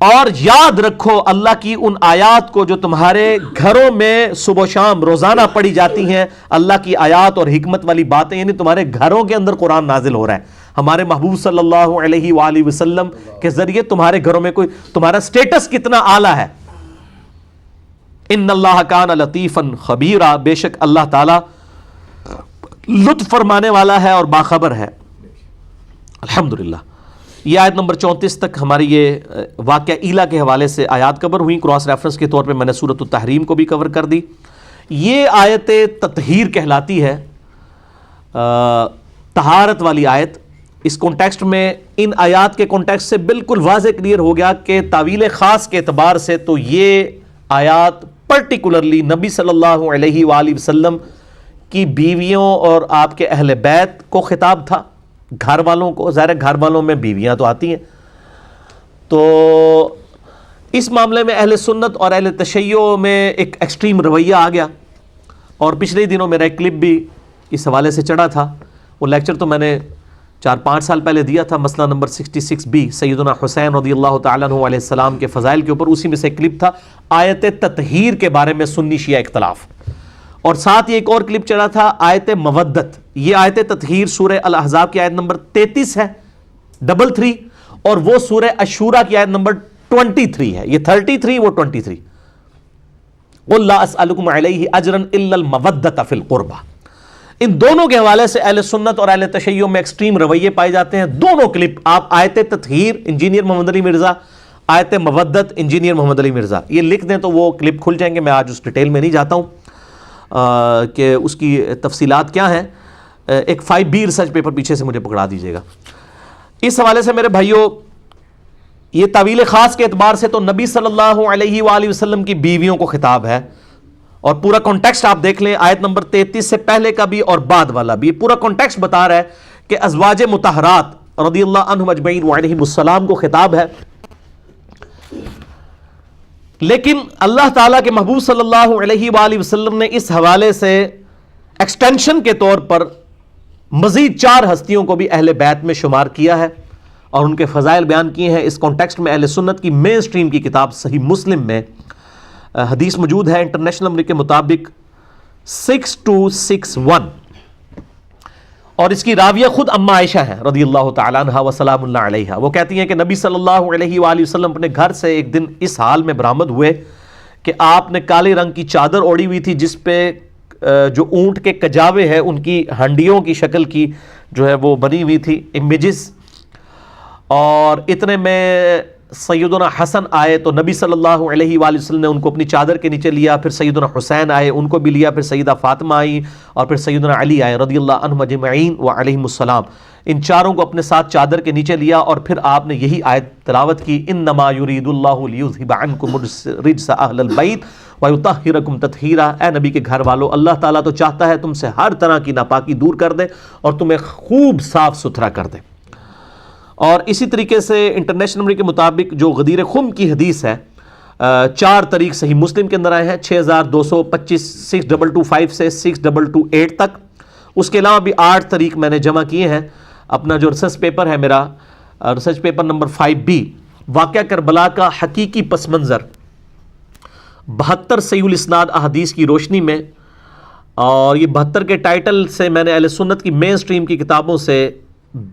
اور یاد رکھو اللہ کی ان آیات کو جو تمہارے گھروں میں صبح و شام روزانہ پڑھی جاتی ہیں، اللہ کی آیات اور حکمت والی باتیں، یعنی تمہارے گھروں کے اندر قرآن نازل ہو رہا ہے، ہمارے محبوب صلی اللہ علیہ وآلہ وسلم کے ذریعے تمہارے گھروں میں کوئی تمہارا سٹیٹس کتنا اعلیٰ ہے۔ ان اللہ کان لطیفا خبیرا، بے شک اللہ تعالی لطف فرمانے والا ہے اور باخبر ہے۔ الحمدللہ۔ یہ آیت نمبر 34 تک ہماری یہ واقعہ ایلا کے حوالے سے آیات کور ہوئی، کراس ریفرنس کے طور پہ میں نے سورۃ التحریم کو بھی کور کر دی۔ یہ آیت تطہیر کہلاتی ہے، طہارت والی آیت، اس کانٹیکسٹ میں ان آیات کے کانٹیکسٹ سے بالکل واضح کلیئر ہو گیا کہ تعویل خاص کے اعتبار سے تو یہ آیات پرٹیکولرلی نبی صلی اللہ علیہ وآلہ وسلم کی بیویوں اور آپ کے اہل بیت کو خطاب تھا، گھر والوں کو. ظاہر ہے گھر والوں میں بیویاں تو آتی ہیں. تو اس معاملے میں اہل سنت اور اہل تشیع میں ایک ایکسٹریم رویہ آ گیا. اور پچھلے دنوں میرا ایک کلپ بھی اس حوالے سے چڑھا تھا. وہ لیکچر تو میں نے 4-5 سال پہلے دیا تھا، مسئلہ نمبر 66B سیدنا حسین رضی اللہ تعالیٰ عنہ علیہ السلام کے فضائل کے اوپر. اسی میں سے ایک کلپ تھا آیت تطہیر کے بارے میں سنی شیعہ اختلاف، اور ساتھ ہی ایک اور کلپ چڑھا تھا آیت مودت. یہ آیت تطہیر سورہ الاحزاب کی آیت نمبر 33 ہے 33، اور وہ سورہ الشورى کی آیت نمبر 23 ہے. یہ 33 وہ 23. قُلْ لَا أَسْأَلُكُمْ عَلَيْهِ أَجْرًا إِلَّا الْمَوَدَّةَ فِي الْقُرْبَى. ان دونوں کے حوالے سے اہل سنت اور اہل تشیع میں ایکسٹریم رویے پائے جاتے ہیں. دونوں کلپ آپ آیت تطہیر انجینئر محمد علی مرزا، آیت مودت انجینئر محمد علی مرزا، یہ لکھ دیں تو وہ کلپ کھل جائیں گے. میں آج اس ڈیٹیل میں نہیں جاتا ہوں کہ اس کی تفصیلات کیا ہیں. ایک 5B ریسرچ پیپر پیچھے سے مجھے پکڑا دیجیے گا. اس حوالے سے میرے بھائیوں، یہ تعویل خاص کے اعتبار سے تو نبی صلی اللہ علیہ وآلہ وسلم کی بیویوں کو خطاب ہے. اور پورا کانٹیکسٹ آپ دیکھ لیں، آیت نمبر 33 سے پہلے کا بھی اور بعد والا بھی. پورا کانٹیکسٹ بتا رہا ہے کہ ازواج مطہرات رضی اللہ عنہم اجمعین وعلیہم السلام کو خطاب ہے. لیکن اللہ تعالیٰ کے محبوب صلی اللہ علیہ وآلہ وسلم نے اس حوالے سے ایکسٹینشن کے طور پر مزید 4 ہستیوں کو بھی اہل بیت میں شمار کیا ہے اور ان کے فضائل بیان کیے ہیں. اس کانٹیکسٹ میں اہل سنت کی مین سٹریم کی کتاب صحیح مسلم میں حدیث موجود ہے انٹرنیشنل نمبر کے مطابق 6261، اور اس کی راویہ خود اما عائشہ ہیں رضی اللہ تعالیٰ عنہا وسلام اللہ علیہا. وہ کہتی ہیں کہ نبی صلی اللہ علیہ وآلہ وسلم اپنے گھر سے ایک دن اس حال میں برآمد ہوئے کہ آپ نے کالے رنگ کی چادر اوڑھی ہوئی تھی جس پہ جو اونٹ کے کجاوے ہیں ان کی ہنڈیوں کی شکل کی جو ہے وہ بنی ہوئی تھی امیجز. اور اتنے میں سیدنا حسن آئے تو نبی صلی اللہ علیہ وآلہ وسلم نے ان کو اپنی چادر کے نیچے لیا. پھر سیدنا حسین آئے، ان کو بھی لیا. پھر سیدہ فاطمہ آئی، اور پھر سیدنا علی آئے رضی اللہ عنہم اجمعین وعلیہم السلام. ان چاروں کو اپنے ساتھ چادر کے نیچے لیا، اور پھر آپ نے یہی آیت تلاوت کی، انما یرید اللہ لیذھب عنکم الرجس اہل البیت ویطہرکم تطہیرا. اے نبی کے گھر والو، اللہ تعالیٰ تو چاہتا ہے تم سے ہر طرح کی ناپاکی دور کر دے اور تمہیں خوب صاف ستھرا کر دے. اور اسی طریقے سے انٹرنیشنل نمبر کے مطابق جو غدیر خم کی حدیث ہے، 4 طریق صحیح مسلم کے اندر آئے ہیں، 6225 6225 سے 6228 تک. اس کے علاوہ بھی 8 طریق میں نے جمع کیے ہیں. اپنا جو ریسرچ پیپر ہے میرا، ریسرچ پیپر نمبر 5B واقعہ کربلا کا حقیقی پس منظر 72 صحیح الاسناد احادیث کی روشنی میں. اور یہ 72 کے ٹائٹل سے میں نے اہل سنت کی مین سٹریم کی کتابوں سے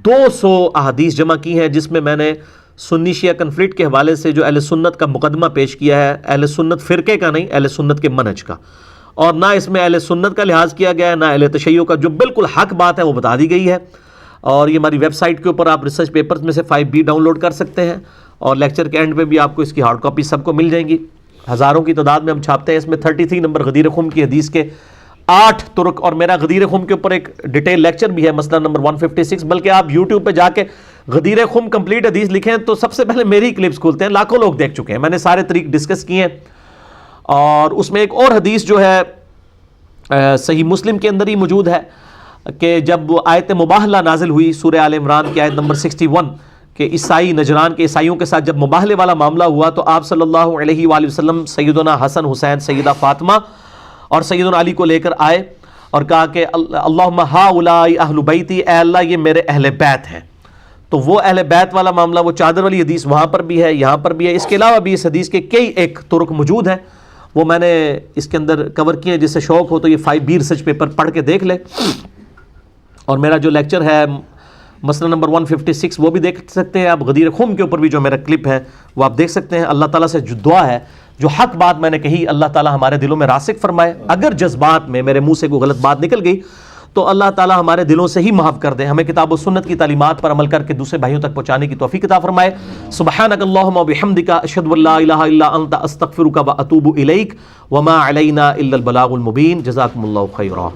200 احادیث جمع کی ہیں، جس میں میں نے سنی شیعہ کنفلکٹ کے حوالے سے جو اہل سنت کا مقدمہ پیش کیا ہے، اہل سنت فرقے کا نہیں، اہل سنت کے منہج کا. اور نہ اس میں اہل سنت کا لحاظ کیا گیا ہے، نہ اہل تشیع کا. جو بالکل حق بات ہے وہ بتا دی گئی ہے. اور یہ ہماری ویب سائٹ کے اوپر آپ ریسرچ پیپرز میں سے 5B ڈاؤن لوڈ کر سکتے ہیں، اور لیکچر کے اینڈ پہ بھی آپ کو اس کی ہارڈ کاپی سب کو مل جائیں گی. ہزاروں کی تعداد میں ہم چھاپتے ہیں. اس میں 33 نمبر غدیر خم کی حدیث کے 8 طرق، اور میرا غدیر خم کے اوپر ایک ڈیٹیل لیکچر بھی ہے مسئلہ نمبر 156. بلکہ آپ یوٹیوب پہ جا کے غدیر خم کمپلیٹ حدیث لکھیں تو سب سے پہلے میری کلپس کھولتے ہیں. لاکھوں لوگ دیکھ چکے ہیں، میں نے سارے طریق ڈسکس کیے ہیں. اور اس میں ایک اور حدیث جو ہے صحیح مسلم کے اندر ہی موجود ہے کہ جب وہ آیت مباہلہ نازل ہوئی سورہ آل عمران کی آیت نمبر 61 کہ عیسائی نجران کے عیسائیوں کے ساتھ جب مباہلے والا معاملہ ہوا تو آپ صلی اللہ علیہ وآلہ وسلم سیدنا حسن حسین، سیدہ فاطمہ اور سیدنا علی کو لے کر آئے اور کہا کہ اللہم ہؤلاء اہل بیتی، اے اللہ یہ میرے اہل بیت ہیں. تو وہ اہل بیت والا معاملہ، وہ چادر والی حدیث وہاں پر بھی ہے، یہاں پر بھی ہے. اس کے علاوہ بھی اس حدیث کے کئی ایک طرق موجود ہیں، وہ میں نے اس کے اندر کور کیے ہیں. جس سے شوق ہو تو یہ 5B ریسرچ پیپر پڑھ کے دیکھ لے. اور میرا جو لیکچر ہے مسئلہ نمبر 156 وہ بھی دیکھ سکتے ہیں آپ. غدیر خم کے اوپر بھی جو میرا کلپ ہے وہ آپ دیکھ سکتے ہیں. اللہ تعالیٰ سے جو دعا ہے، جو حق بات میں نے کہی، اللہ تعالیٰ ہمارے دلوں میں راسخ فرمائے. اگر جذبات میں میرے منہ سے کوئی غلط بات نکل گئی تو اللہ تعالیٰ ہمارے دلوں سے ہی معاف کر دے. ہمیں کتاب و سنت کی تعلیمات پر عمل کر کے دوسرے بھائیوں تک پہنچانے کی توفیق عطا فرمائے. سبحانک اللہم و بحمدک، اشہد ان لا الہ الا انت، استغفرک و اتوب الیک، وما علینا الا البلاغ المبین. جزاکم اللہ خیرا.